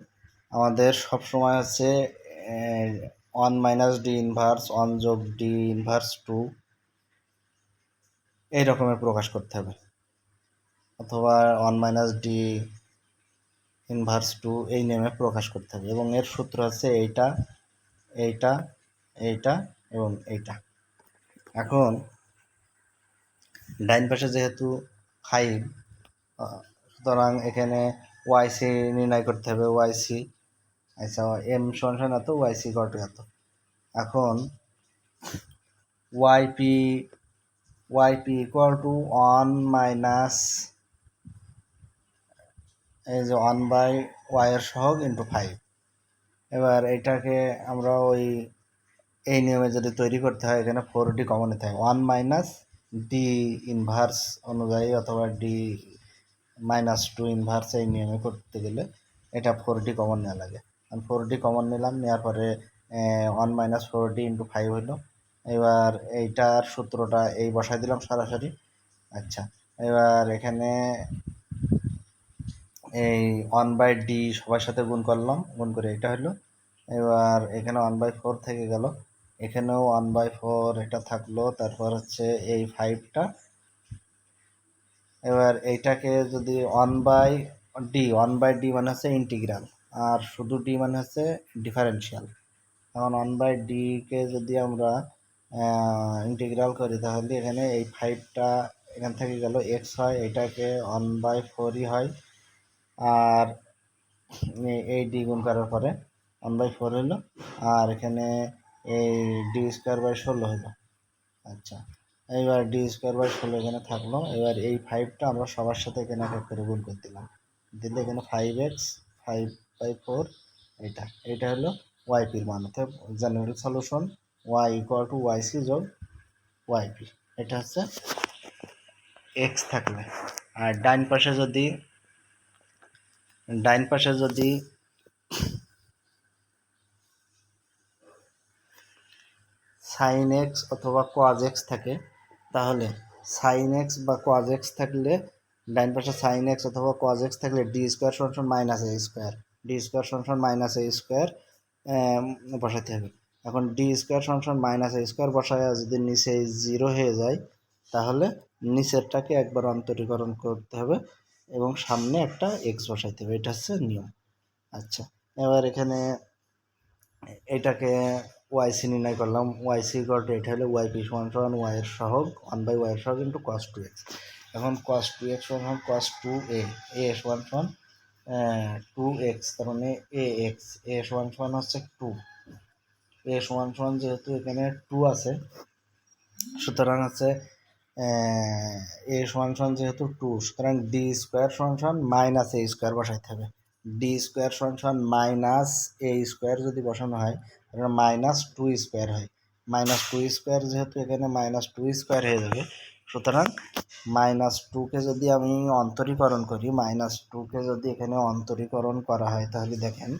আমাদের সবসময় হচ্ছে one minus D inverse one যোগ ডি ইনভার্স টু এই রকমের প্রকাশ করতে হবে, অথবা one minus D inverse two এই নেমে প্রকাশ করতে হবে। এবং এর সূত্র হচ্ছে এইটা, এইটা, এইটা এবং এইটা। এখন ডাইন পাশে যেহেতু ফাইভ, সুতরাং এখানে ওয়াইসি নির্ণয় করতে হবে, ওয়াইসি। আচ্ছা, এম সমান এত, ওয়াইসি কত এত। এখন YP equal to one minus এই যে ওয়ান বাই ওয়াইয়ের সহগ ইন্টু ফাইভ। এবার এটাকে আমরা এই নিয়মে যদি তৈরি করতে হয়, এখানে ফোর ডি কমন নিতে হয়, ওয়ান মাইনাস ডি ইনভার্স অনুযায়ী অথবা ডি মাইনাস টু ইনভার্স এই নিয়মে করতে গেলে এটা ফোর ডি কমন নেওয়া লাগে। ফোর ডি কমন নিলাম, নেওয়ার পরে one minus four D into five হইলো। এবার এইটার সূত্রটা এই বসাই দিলাম সরাসরি। আচ্ছা, এবার এখানে এই ওয়ান বাই ডি সবার সাথে গুণ করলাম, গুণ করে এটা হলো। এবার এখানে ওয়ান বাই ফোর থেকে গেল, এখানেও ওয়ান বাই ফোর এটা থাকলো, তারপর হচ্ছে এই ফাইভটা। এবার এইটাকে যদি ওয়ান বাই ডি মানে হচ্ছে ইন্টিগ্রাল, আর শুধু ডি মানে হচ্ছে ডিফারেন্সিয়াল। এখন ওয়ান বাই ডিকে যদি আমরা ইন্টিগ্রাল করি, তাহলে এখানে এই ফাইভটা এখান থেকে গেল এক্স হয়, এটাকে ওয়ান বাই ফোরই হয়, আর এই ডি গুণ করার পরে ওয়ান বাই ফোর হলো, আর এখানে এই ডি স্কোয়ার বাই 16 হলো। আচ্ছা, এইবার ডি স্কোয়ার বাই 16 এখানে থাকলো। এবার এই ফাইভটা আমরা সবার সাথে এখানে এক করে গুণ করে দিলাম, দিলে এখানে five X five by four, এইটা হলো ওয়াইপির মান। অর্থাৎ general solution Y equal to Y C যোগ ওয়াইপি, এটা হচ্ছে এক্স থাকলে। আর ডাইন পাশে যদি সাইন এক্স অথবা কজ এক্স থাকে, তাহলে সাইন এক্স বা কজ এক্স থাকলে ডাইন পাশে সাইন এক্স অথবা কজ এক্স থাকলে ডি স্কোয়ার সমান minus A square, D square সমান মাইনাস এ স্কোয়ার বসাতে হবে। এখন ডি স্কোয়ার সমান মাইনাস এ স্কোয়ার বসায় যদি নিচে জিরো হয়ে যায়, তাহলে নিচেরটাকে একবার অন্তরীকরণ করতে হবে এবং সামনে একটা এক্স বসাইতে হবে। এটা হচ্ছে নিয়ম। আচ্ছা, এবার এখানে এটাকে ওয়াই সি নির্ণয় করলাম। ওয়াই সি ইকুয়াল টু এটা হলে ওয়াই পি সমান ওয়াই এর সহগ 1/y এর সহগ ইন্টু কস টু এক্স। এখন কস টু এক্স সমান কস টু এ সমান 2x, তার মানে এ এক্স, এ সমান হচ্ছে 2, এ সমান যেহেতু এখানে 2 আছে, সুতরাং হচ্ছে এ সমান যেহেতু 2, সুতরাং ডি স্কোয়ার সমান মাইনাস এ স্কোয়ার বসাইতে হবে। ডি স্কোয়ার সমান মাইনাস এ স্কোয়ার যদি বসানো হয় তাহলে মাইনাস 2 স্কোয়ার হয়। মাইনাস 2 স্কোয়ার যেহেতু এখানে মাইনাস 2 স্কোয়ার হয়ে যাবে, সুতরাং মাইনাস 2কে যদি আমি অন্তরীকরণ করি, মাইনাস 2কে যদি এখানে অন্তরীকরণ করা হয় তাহলে দেখেন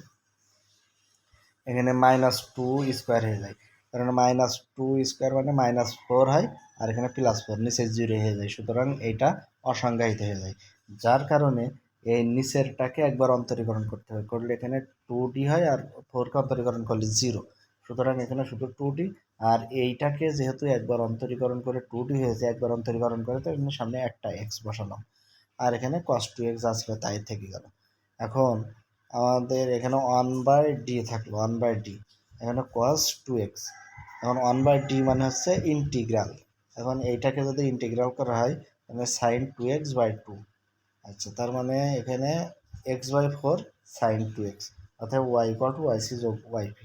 এখানে মাইনাস 2 স্কোয়ার হয়ে যায়, কারণ মাইনাস 2 স্কোয়ার মানে মাইনাস 4 হয়, আর এখানে প্লাস 4 নিচে 0 হয়ে যায়, সুতরাং এইটা অসংজ্ঞায়িত হয়ে যায়। যার কারণে এই নিচেরটাকে একবার অন্তরীকরণ করতে হবে, করলে এখানে 2d হয় আর 4কে অন্তরীকরণ করলে 0, সুতরাং এখানে শুধু 2d। আর এইটাকে যেহেতু একবার অন্তরীকরণ করে 2d হয়েছে, একবার অন্তরীকরণ করে তো এখানে সামনে একটা এক্স বসালাম, আর এখানে cos 2x আসলে তাই থেকে গেল। এখন আমাদের এখানে 1/d থাকলো, 1/d, এখানে cos 2x, এখন 1/d মানে হচ্ছে ইন্টিগ্রাল। এখন এইটাকে যদি ইন্টিগ্রাল করা হয় তাহলে sin 2x/2। আচ্ছা, তার মানে এখানে x/4 sin 2x, অর্থাৎ y = yc যোগ yp।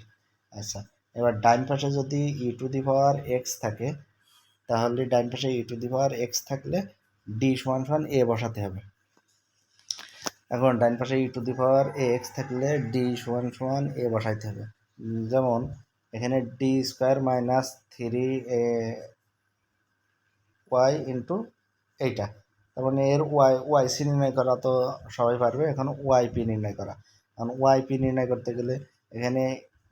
আচ্ছা, এবার ডাইন পাশে যদি e⁻x থাকে, তাহলে ডাইন পাশে e⁻x থাকলে d সমান a বসাতে হবে। এখন ডাইন পাশে e⁻x থাকলে d সমান a বসাইতে হবে। যেমন এখানে d square minus 3y into এইটা, তার মানে এর ওয়াই সি নির্ণয় করা তো সবাই পারবে। এখন ওয়াই পি নির্ণয় করা, কারণ ওয়াই পি নির্ণয় করতে গেলে এখানে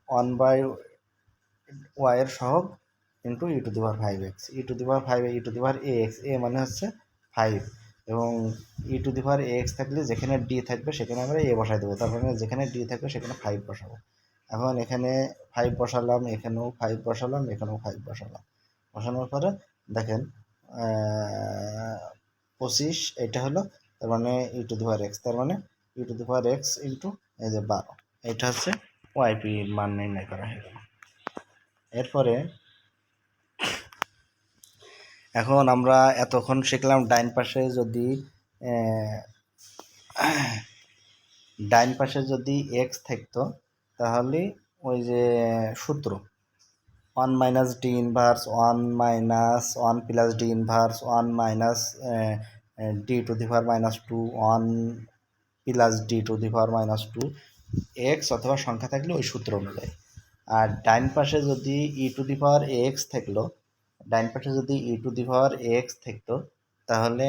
1/y এর সহগ ইন্টু e⁻5x, e⁻5 e⁻ax, এ মানে হচ্ছে 5, এবং e⁻ax থাকলে যেখানে d থাকবে সেখানে আমরা a বসাই দেবো, তার মানে যেখানে d থাকবে সেখানে 5 বসাবো। এখন এখানে 5 বসালাম, এখানেও 5 বসালাম, এখানেও 5 বসালাম। বসানোর পরে দেখেন 25 এটা হলো, তার মানে e⁻x, তার মানে e⁻x ইন্টু এই যে 12, এটা হচ্ছে ওয়াইপি মান নির্ণয় করা হয়ে গেল। এরপরে এখন আমরা এতক্ষণ শিখলাম ডাইন পাশে যদি এক্স থাকতো, তাহলে ওই যে সূত্র 1 minus D inverse 1 minus 1 plus D inverse 1 minus d⁻-2 1 plus d⁻-2 x অথবা সংখ্যা থাকলে ওই সূত্র অনুযায়ী। আর ডাইন পাশে যদি e⁻x থাকলো, ডাইন পাশে যদি e⁻x থাকতো, তাহলে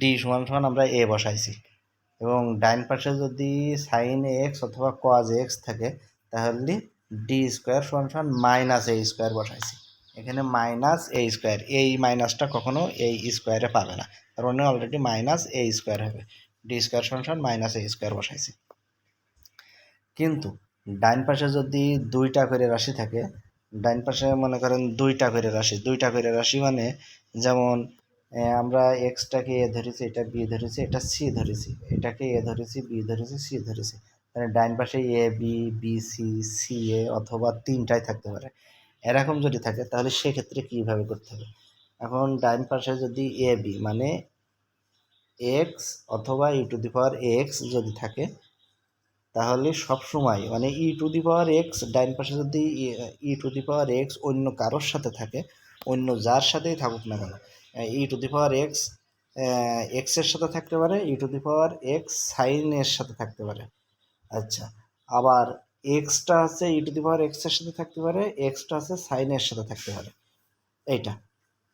d সমান আমরা a বসাইছি, এবং ডাইন পাশে যদি সাইন এক্স অথবা কজ এক্স থাকে তাহলে ডি স্কোয়ার সমান মাইনাস এ স্কোয়ার বসাইছি। এখানে মাইনাস এ স্কোয়ার, এই মাইনাসটা কখনো এই স্কোয়ারে পাবে না, তার মানে অলরেডি মাইনাস এ স্কোয়ার হবে, ডি স্কোয়ার সমান মাইনাস এ স্কোয়ার বসাইছি। কিন্তু ডাইন পাশে যদি দুইটা করে রাশি থাকে, ডাইন পাশে মনে করেন দুইটা করে রাশি মানে যেমন আমরা এক্সটাকে এ ধরেছি, এটা বি ধরেছি, এটা সি ধরেছি, এটাকে এ ধরেছি, বি ধরেছি, সি ধরেছি, মানে ডাইন পাশে A B, B C, C এ অথবা তিনটাই থাকতে পারে। এরকম যদি থাকে তাহলে সেক্ষেত্রে কীভাবে করতে হবে? এখন ডাইন পাশে যদি এ বি মানে এক্স অথবা e⁻x যদি থাকে, তাহলে সবসময় মানে e⁻x ডাইন পাশে যদি e⁻x অন্য কারোর সাথে থাকে, অন্য যার সাথেই থাকুক না কেন, e⁻x এক্সের সাথে থাকতে পারে, e⁻x সাইনের সাথে থাকতে পারে। আচ্ছা, আবার এক্সটা হচ্ছে e⁻x এর সাথে থাকতে পারে, এক্সটা হচ্ছে সাইনের সাথে থাকতে পারে, এইটা,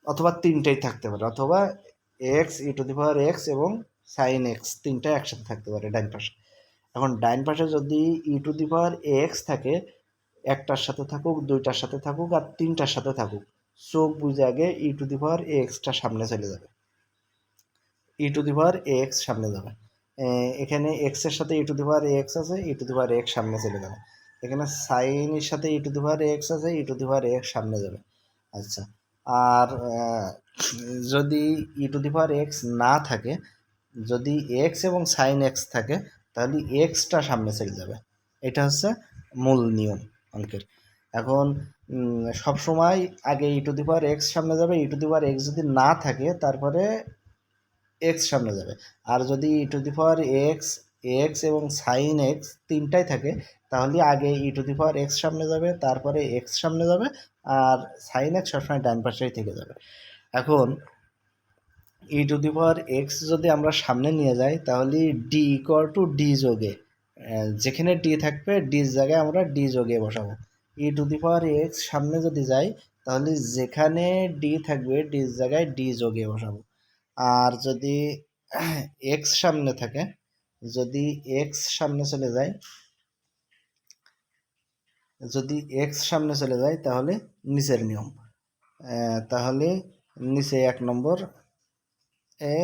অথবা তিনটেই থাকতে পারে, অথবা এক্স e⁻x এবং সাইন এক্স তিনটা একসাথে থাকতে পারে ডাইন পাশে। এখন ডাইন পাশে যদি e⁻x থাকে, একটার সাথে থাকুক, দুইটার সাথে থাকুক, আর তিনটার সাথে থাকুক, চোখ বুঝে আগে ই টু দি পাওয়ার এক্সটা সামনে চলে যাবে, ই টু দি পাওয়ার এক্স সামনে যাবে। এখানে এক্স এর সাথে E to the power x আছে, ই টু দি পাওয়ার এক্স সামনে চলে যাবে। এখানে সাইনের সাথে E to the power x আছে, ই টু দি পাওয়ার এক্স সামনে যাবে। আচ্ছা, আর যদি E to the power x না থাকে, যদি এক্স এবং সাইন এক্স থাকে, তাহলে এক্সটা সামনে চলে যাবে। এটা হচ্ছে মূল নিয়ম অঙ্কের। এখন সব সময় আগে ই টু দি পাওয়ার এক্স সামনে যাবে, ই টু দি পাওয়ার এক্স যদি না থাকে তারপরে এক্স সামনে যাবে। আর যদি E to the power X, X এবং সাইন এক্স তিনটাই থাকে, তাহলে আগে ই টু দি পাওয়ার এক্স সামনে যাবে, তারপরে এক্স সামনে যাবে, আর সাইন এক্স সবসময় ডান পাশেই থেকে যাবে। এখন ই টু দি পাওয়ার এক্স যদি আমরা সামনে নিয়ে যাই, তাহলে ডি ইকুয়াল টু ডি যোগে, যেখানে ডি থাকবে ডির জায়গায় আমরা ডি যোগে বসাবো। ই টু দি পাওয়ার এক্স সামনে যদি যাই, তাহলে যেখানে ডি থাকবে ডির জায়গায় ডি যোগে বসাবো। আর যদি এক্স সামনে থাকে, যদি এক্স সামনে চলে যায়, যদি এক্স সামনে চলে যায় তাহলে নিচের নিয়ম, তাহলে নিচে 1 নম্বর এ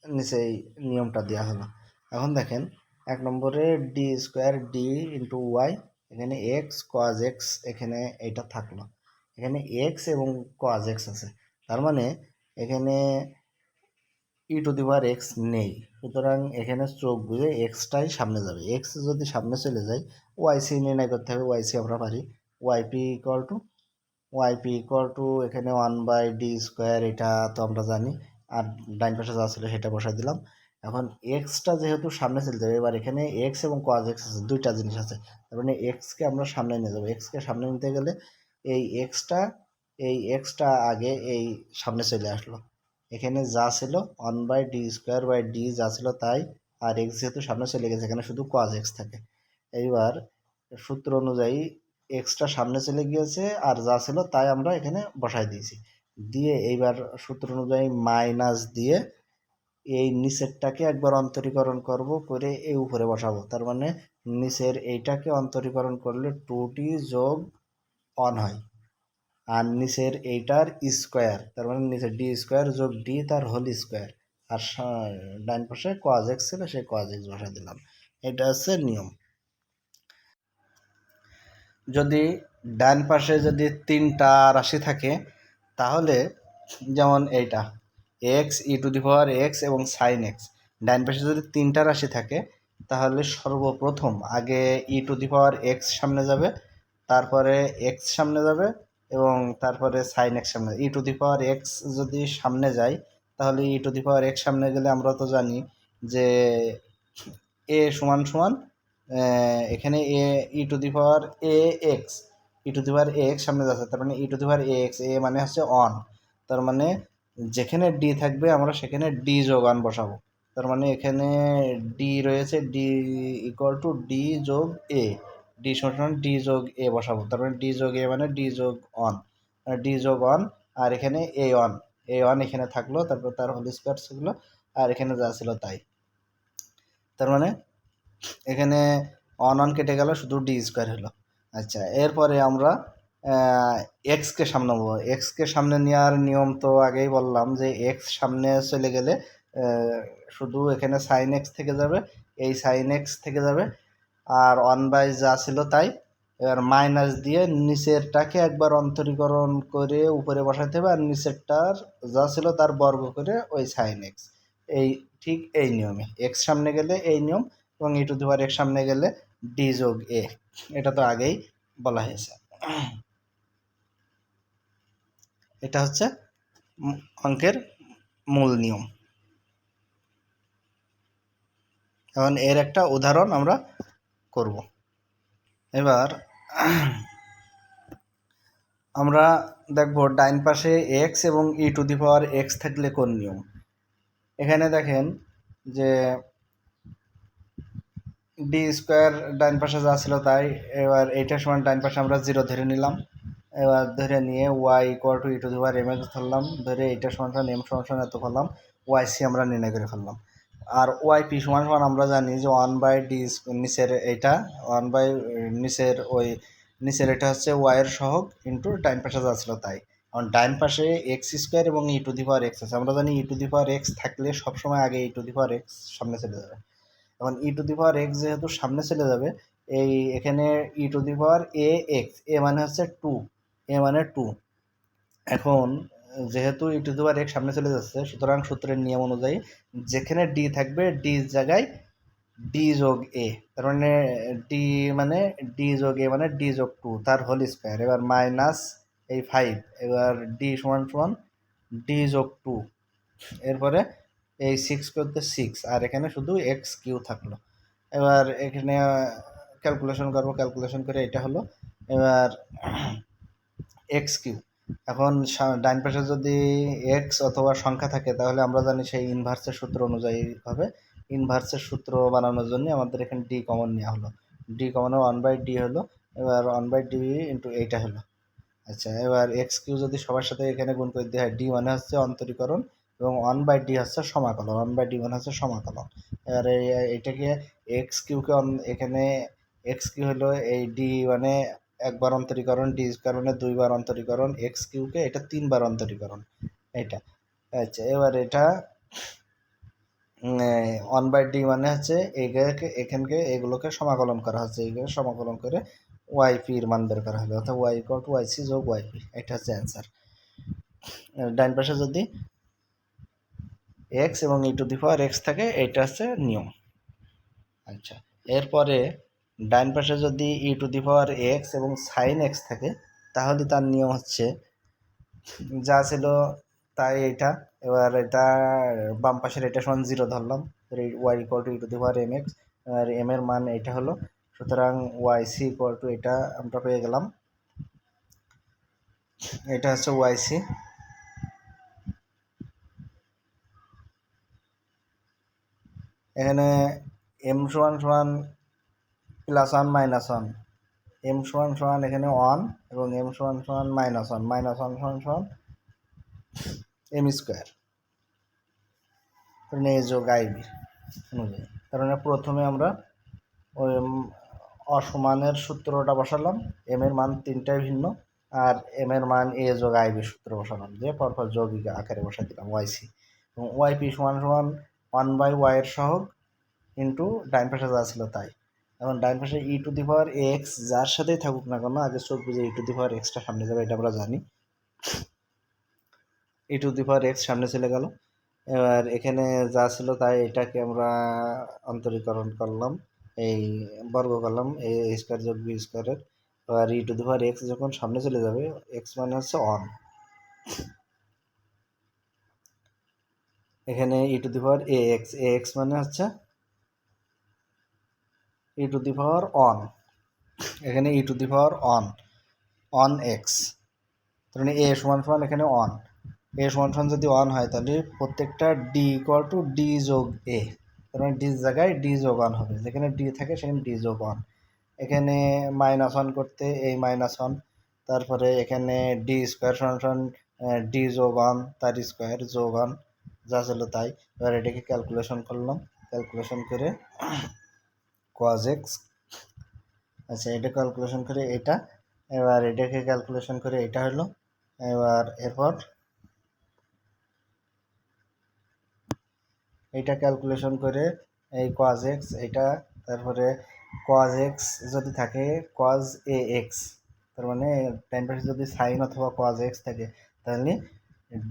নিচে এই নিয়মটা দেওয়া হলো। এখন দেখেন 1 নম্বরে D square D into Y, এখানে এক্স কজ এক্স, এখানে এইটা থাকলো, এখানে এক্স এবং কজ এক্স আছে, তার মানে এখানে E to the power x নেই। সুতরাং এখানে চোখ বুঝে এক্সটাই সামনে যাবে। এক্স যদি সামনে চলে যায়, ওয়াই সি নির্ণয় করতে হবে। ওয়াই সি আমরা পারি, YP equal to, YP equal to এখানে 1/d², এটা তো আমরা জানি। আর ডাইন পাশে যা ছিল সেটা বসাই দিলাম। এখন এক্সটা যেহেতু সামনে চলে যাবে, এবার এখানে এক্স এবং কজ এক্স আছে, দুইটা জিনিস আছে, তার মানে এক্সকে আমরা সামনে নিয়ে যাবো। এক্সকে সামনে নিতে গেলে এই এক্সটা, এই এক্সটা আগে এই সামনে চলে আসলো। এখানে যা ছিল 1/d²/d যা ছিল তাই, আর এক্স যেহেতু সামনে চলে গেছে, এখানে শুধু কজ এক্স থাকে। এইবার সূত্র অনুযায়ী এক্সটা সামনে চলে গিয়েছে, আর যা ছিল তাই আমরা এখানে বসাই দিয়েছি। দিয়ে এইবার সূত্র অনুযায়ী মাইনাস দিয়ে এই নিচেরটাকে একবার অন্তরীকরণ করব, করে এই উপরে বসাবো। তার মানে নিচের এইটাকে অন্তরীকরণ করলে 2d যোগ 1 হয়, আর নিচের এইটার স্কোয়ার, তার মানে নিচের d² যোগ d তার হোল স্কোয়ার, আর ডাইন পাশে কজ এক্স ছিল, সেই কজ এক্স বসা দিলাম। এটা হচ্ছে নিয়ম। যদি ডান পাশে যদি তিনটা রাশি থাকে, তাহলে যেমন এইটা x, E to the power x এবং সাইন এক্স, ডান পাশে যদি তিনটা রাশি থাকে, তাহলে সর্বপ্রথম আগে ই টু দি পাওয়ার এক্স সামনে যাবে, তারপরে এক্স সামনে যাবে, এবং তারপরে সাইন এক্স সামনে। ই টু দি পাওয়ার এক্স যদি সামনে যায়, তাহলে ই টু দি পাওয়ার এক্স সামনে গেলে আমরা তো জানি যে এ সমান সমান, এখানে A E to the power A X, E to the power A X সামনে যাচ্ছে, তার মানে ই to the power A X, A মানে হচ্ছে অন, তার মানে যেখানে ডি থাকবে আমরা সেখানে ডি যোগ অন বসাবো। তার মানে এখানে ডি রয়েছে, ডি ইকুয়াল টু ডি যোগ এ, ডি সমান ডি যোগ এ বসাবো। তার মানে ডি যোগ এ মানে ডি যোগ অন, ডি যোগ অন, আর এখানে এ অন, এ অন এখানে থাকলো, তারপর তার হোল স্কোয়ার থাকলো, আর এখানে যা ছিল তাই। তার মানে এখানে অন অন কেটে গেল, শুধু d² হলো। আচ্ছা, এরপরে আমরা এক্সকে সামনে নেবো। এক্সকে সামনে নেওয়ার নিয়ম তো আগেই বললাম, যে এক্স সামনে চলে গেলে শুধু এখানে সাইন এক্স থেকে যাবে, এই সাইন এক্স থেকে যাবে, আর 1 যা ছিল তাই। এবার মাইনাস দিয়ে নিচেরটাকে একবার অন্তরীকরণ করে উপরে বসাতে হবে, আর নিচেরটার যা ছিল তার বর্গ করে ওই সাইন এক্স। এই ঠিক এই নিয়মে এক্স সামনে গেলে এই নিয়ম, এবং ই টু দি পাওয়ার এক্স সামনে গেলে ডি যোগ এ, এটা তো আগেই বলা হয়েছে। এটা হচ্ছে অঙ্কের মূল নিয়ম। এখন এর একটা উদাহরণ আমরা করব। এবার আমরা দেখব ডাইন পাশে এক্স এবং ই টু দি পাওয়ার এক্স থাকলে কোন নিয়ম। এখানে দেখেন যে d² ডাইন পাশে যা ছিল তাই। এবার এইটার সমান ডাইন পাশে আমরা 0 ধরে নিলাম। এবার ধরে নিয়ে Y equal to E to the power M X ধরলাম, ধরে এইটার সমান সমান এম সমান সমান এত করলাম, ওয়াই সি আমরা নির্ণয় করে ফেললাম। আর ওয়াই পি সমান সমান আমরা জানি যে 1/d, নিচের এইটা 1 বাই নিচের ওই নিচের এটা হচ্ছে ওয়াইয়ের সহগ ইন্টু ডাইন পাশে যা ছিল তাই। কারণ ডাইন পাশে এক্স স্কোয়ার এবং ই টু দি পাওয়ার এক্স আছে, আমরা জানি ই টু দি পাওয়ার এক্স থাকলে সবসময় আগে ই টু দি পাওয়ার এক্স সামনে চলে যাবে। এখন ই টু দি পাওয়ার এক্স যেহেতু সামনে চলে যাবে, এই এখানে E to the power A X, A মানে হচ্ছে টু, এ মানে টু। এখন যেহেতু ই টু দি পাওয়ার এক্স সামনে চলে যাচ্ছে, সুতরাং সূত্রের নিয়ম অনুযায়ী যেখানে ডি থাকবে ডি জায়গায় ডি যোগ এ, তার মানে ডি মানে ডি যোগ এ মানে ডি যোগ টু তার হোল স্কোয়ার, এবার মাইনাস এই ফাইভ, এবার ডি সমান সমান ডি যোগ টু, এরপরে এই সিক্স করতে সিক্স, আর এখানে শুধু এক্স কিউ থাকলো। এবার এখানে ক্যালকুলেশন করবো, ক্যালকুলেশন করে এটা হলো এবার এক্স কিউ। এখন ডাইন পাশে যদি এক্স অথবা সংখ্যা থাকে তাহলে আমরা জানি সেই ইনভার্সের সূত্র অনুযায়ী হবে। ইনভার্সের সূত্র বানানোর জন্য আমাদের এখানে ডি কমন নেওয়া হলো, D common one by D হলো, এবার ওয়ান বাই ডি ইন্টু এইটা হলো। আচ্ছা, এবার এক্স কিউ যদি সবার সাথে এখানে গুণ করে দেওয়া হয়, ডি মানে হচ্ছে অন্তরীকরণ এবং ওয়ান বাই ডি হচ্ছে সমাকলন, ওয়ান বাই ডি মানে হচ্ছে সমাকলন। এবার এইটাকে এক্স কিউকে এখানে এক্স কিউ হলো এই ডি মানে একবার অন্তরীকরণ, ডি কারণে দুইবার অন্তরীকরণ, এক্স কিউকে এটা তিনবার অন্তরীকরণ এটা। আচ্ছা, এবার এটা ওয়ান বাই ডি মানে হচ্ছে এখানকে এগুলোকে সমাকলন করা হচ্ছে, এইগুলো সমাকলন করে ওয়াই পির মান বের করা হলো, অর্থাৎ Y equal to Y C যোগ ওয়াই পি, এটা হচ্ছে অ্যান্সার। ডাইন পাশে যদি এক্স এবং ই টু দি পাওয়ার এক্স থাকে এইটা হচ্ছে নিয়ম। আচ্ছা, এরপরে ডাইন পাশে যদি E to the power x এবং সাইন এক্স থাকে তাহলে তার নিয়ম হচ্ছে যা ছিল তাই এটা। এবার এটা বাম পাশের এটা সমান জিরো ধরলাম, Y equal to E to the power M X, আর এম এর মান এটা হলো, সুতরাং ওয়াই সি ইকুয়াল টু এটা আমরা পেয়ে গেলাম, এটা হচ্ছে ওয়াই সি। এখানে এম সমান সমান plus one minus one, M সমান সমান এখানে ওয়ান এবং এম সমান সমান মাইনাস ওয়ান, মাইনাস ওয়ান সমান সমান এম স্কোয়ার, এ যোগ আইবি অনুযায়ী। তার মানে প্রথমে আমরা ওই অসমানের সূত্রটা বসালাম, এম এর মান তিনটাই ভিন্ন, আর এম এর মান এ যোগ আইবি সূত্র বসালাম, দিয়ে পরপর যৌগিক আকারে বসাই দিলাম ওয়াইসি, এবং ওয়াইপি সমান সমান ওয়ান বাই ওয়াই এর সহগ ইন্টু ডাইন পাশে যা ছিল তাই। এখন ডাইন পাশে ই টু দি পাওয়ার এক্স যার সাথেই থাকুক না কেন আগে চোখ বুঝে ই টু দি পাওয়ার এক্সটা সামনে যাবে, এটা আমরা জানি। ই টু দি পাওয়ার এক্স সামনে চলে গেল, এবার এখানে যা ছিল তাই এটাকে আমরা অন্তরীকরণ করলাম, এই বর্গ করলাম এ স্কোয়ার যোগ বি স্কোয়ারের। এবার E to the power x যখন সামনে চলে যাবে, এক্স মানে হচ্ছে অন, এখানে E to the power A x মানে হচ্ছে E to the power on, এখানে E to the power on X, তার মানে এ সমান সমান এখানে অন, এ সমান সমান যদি অন হয় তাহলে প্রত্যেকটা ডি ইকুয়াল টু ডি যোগ এ, তার মানে ডির জায়গায় ডি যোগ ওয়ান হবে, যেখানে ডি থাকে সেখানে ডি যোগ ওয়ান। এখানে মাইনাস ওয়ান করতে এই মাইনাস ওয়ান, তারপরে এখানে ডি স্কোয়ার সমান সমান ডি যোগ ওয়ান তার স্কোয়ার যোগ ওয়ান, যা ছিল তাই। এবার এটাকে ক্যালকুলেশন করলাম, ক্যালকুলেশন করে কজ এক্স, আচ্ছা এটা ক্যালকুলেশন করে এটা, এবার এটাকে ক্যালকুলেশন করে এটা হলো, এবার এরপর এইটা ক্যালকুলেশন করে এই কজ এক্স এটা, তারপরে কজ এক্স যদি থাকে কজ এ এক্স, তার মানে ডাইন পাশে যদি সাইন অথবা কজ এক্স থাকে তাহলে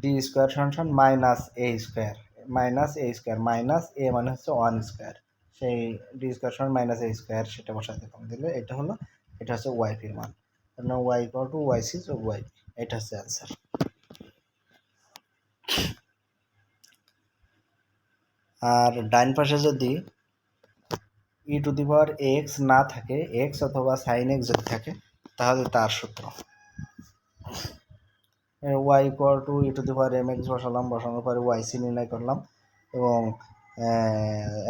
ডি স্কোয়ার সমান সমান minus A square, minus A square, minus এ মানে হচ্ছে ওয়ান স্কোয়ার, সেই ডি স্কোয়ার সমান মাইনাস এ স্কোয়ার সেটা বসাতে দিলে এটা হলো, এটা হচ্ছে ওয়াইপির মান, তার মানে Y equal to Y C যোগ ওয়াই, এটা হচ্ছে অ্যান্সার। আর ডাইন পাশে যদি E to the power x না থাকে, এক্স অথবা সাইন এক্স যদি থাকে তাহলে তার সূত্র Y equal to E to the power M X বসালাম, বসানোর পরে ওয়াই সি নির্ণয় করলাম, এবং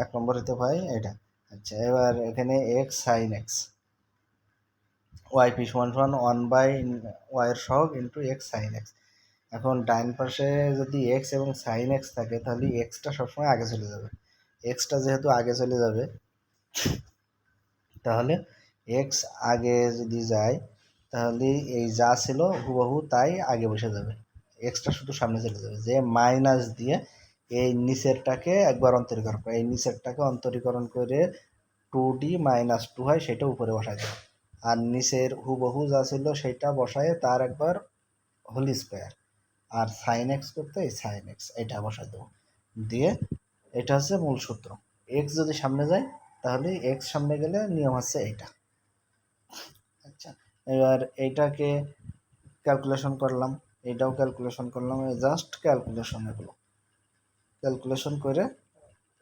এক নম্বর হতে পাই এটা। আচ্ছা, এবার এখানে X sine X, Y P সমান সমান ওয়ান বাই ওয়াইয়ের সহগ ইন্টু এক্স সাইন এক্স। এখন ডাইন পাশে যদি এক্স এবং সাইন এক্স থাকে তাহলে এক্সটা সবসময় আগে চলে যাবে, এক্সটা যেহেতু আগে চলে যাবে তাহলে এক্স আগে যদি যায় তাহলে এই যা ছিল হুবহু তাই আগে বসে যাবে, এক্সট্রা শুধু সামনে চলে যাবে, যে মাইনাস দিয়ে এই নিচেরটাকে একবার অন্তরীকরণ করে, এই নিচেরটাকে অন্তরীকরণ করে 2d মাইনাস 2 হয়, সেটা উপরে বসায় দেবে। আর নিচের হুবহু যা ছিল সেটা বসায় তার একবার হোল স্কোয়ার, আর সাইন এক্স করতে এই সাইন এক্স এটা বসায় দেবো দিয়ে, এটা হচ্ছে মূল সূত্র। এক্স যদি সামনে যায় তাহলে এক্স সামনে গেলে নিয়ম হচ্ছে এইটা। আচ্ছা, এবার এইটাকে ক্যালকুলেশন করলাম, এটাও ক্যালকুলেশন করলাম, জাস্ট ক্যালকুলেশন, এগুলো ক্যালকুলেশন করে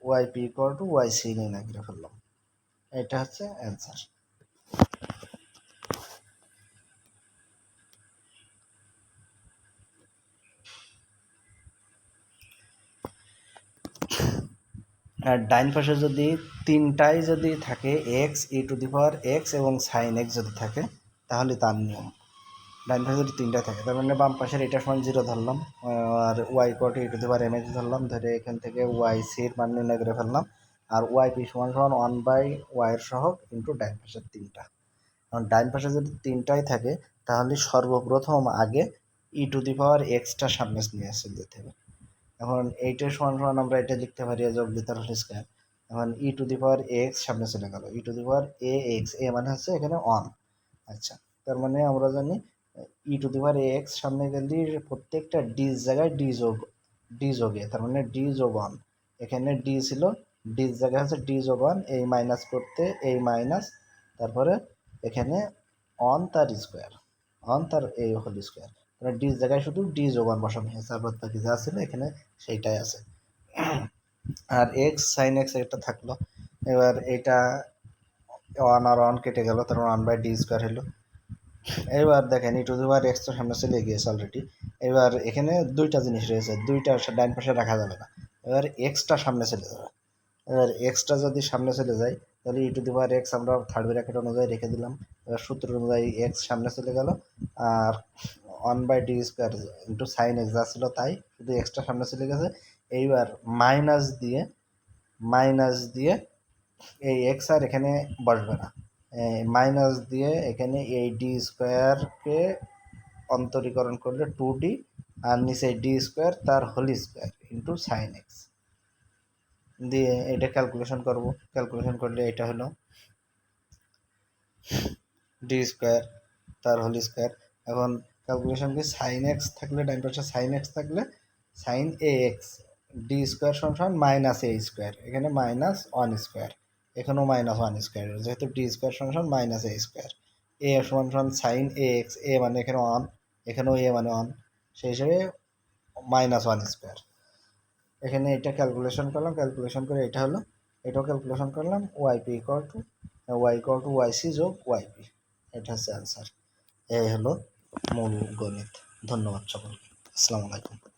Y P equal to Y C নির্ণয় করে ফেললাম। এটা হচ্ছে অ্যান্সার। আর ডাইন পাশে যদি তিনটাই যদি থাকে x E to the power x এবং সাইন এক্স যদি থাকে তাহলে তার নিয়ম। ডাইন পাশে যদি তিনটাই থাকে তার মানে বাম পাশের এটা সমান 0 ধরলাম, আর Y equal to E to the power M X ধরলাম, ধরে এখান থেকে ওয়াই সির মান নির্ণয় করে ফেললাম, আর ওয়াই পি সমান সমান 1/ওয়াইয়ের সহগ ইন্টু ডাইন পাশের তিনটা। কারণ ডাইন পাশে যদি তিনটাই থাকে তাহলে সর্বপ্রথম আগে ই টু দি পাওয়ার এক্সটা সামনে নিয়ে আসে যেতে হবে। এখন এইটার সমান সমান আমরা এটা লিখতে পারি যোগ বিতার হোল স্কয়ার। এখন ই টু দি পাওয়ার এক্স সামনে চলে গেল, ই to the power A X, A মানে হচ্ছে এখানে অন। আচ্ছা, তার মানে আমরা জানি ই টু দি পাওয়ার এক্স সামনে গেলে প্রত্যেকটা ডি জায়গায় ডি যোগে, তার মানে ডি যোগ ওয়ান, এখানে ডি ছিল, ডি জায়গায় হচ্ছে ডি যোগ ওয়ান, এই মাইনাস করতে এই মাইনাস, তারপরে এখানে অন তার স্কোয়ার, অন তার এই হোল স্কোয়ার, মানে ডি জায়গায় শুধু ডি যোগ ওয়ান বসানো হয়েছে, আর বাদ বাকি যা ছিল এখানে সেইটাই আছে। আর এক্স সাইন এক্স এটা থাকলো, এবার এটা ওয়ান আর ওয়ান কেটে গেল, তার 1/ডি স্কোয়ার হলো। এবার দেখেন ই টু দি পাওয়ার এক্স তো সামনে চলে গিয়েছে অলরেডি, এবার এখানে দুইটা জিনিস রয়েছে, দুইটা ডাইন পাশে রাখা যাবে না, এবার এক্সটা সামনে চলে যাবে। এবার এক্সটা যদি সামনে চলে যায় তাহলে ই টু দি পাওয়ার এক্স আমরা থার্ড ব্র্যাকেট অনুযায়ী রেখে দিলাম, এবার সূত্র অনুযায়ী এক্স সামনে চলে গেল, আর 1/ডি স্কোয়ার ইন্টু সাইন এক্স যা ছিল তাই, শুধু এক্সটা সামনে চলে গেছে। এইবার মাইনাস দিয়ে এই এক্স আর এখানে বসবে না, মাইনাস দিয়ে এখানে এই ডি স্কোয়ারকে অন্তরীকরণ করলে 2d, আর নিচে ডি স্কোয়ার তার whole square into sine X দিয়ে এটা ক্যালকুলেশন করব, ক্যালকুলেশন করলে এটা হলো ডি স্কোয়ার তার হোল স্কোয়ার। এখন ক্যালকুলেশন কি, সাইন এক্স থাকলে ডাইন পাশে সাইন এক্স থাকলে sine A X D square সমান মাইনাস এ স্কোয়ার, এখানে মাইনাস ওয়ান স্কোয়ার, এখানেও মাইনাস ওয়ান স্কোয়ার, যেহেতু ডি স্কোয়ার সমান মাইনাস এ স্কোয়ার, এ সমান সাইন এ এক্স, এ মানে এখানে ওয়ান, এখানেও এ মানে ওয়ান, সেই হিসেবে মাইনাস ওয়ান স্কোয়ার। এখানে এটা ক্যালকুলেশন করলাম, ক্যালকুলেশন করে এটা হলো, এটাও ক্যালকুলেশন করলাম, Y equal to Y C যোগ ওয়াই পি, এটা হচ্ছে অ্যান্সার। এই হলো মূল গণিত। ধন্যবাদ সকলকে, আসসালামু আলাইকুম।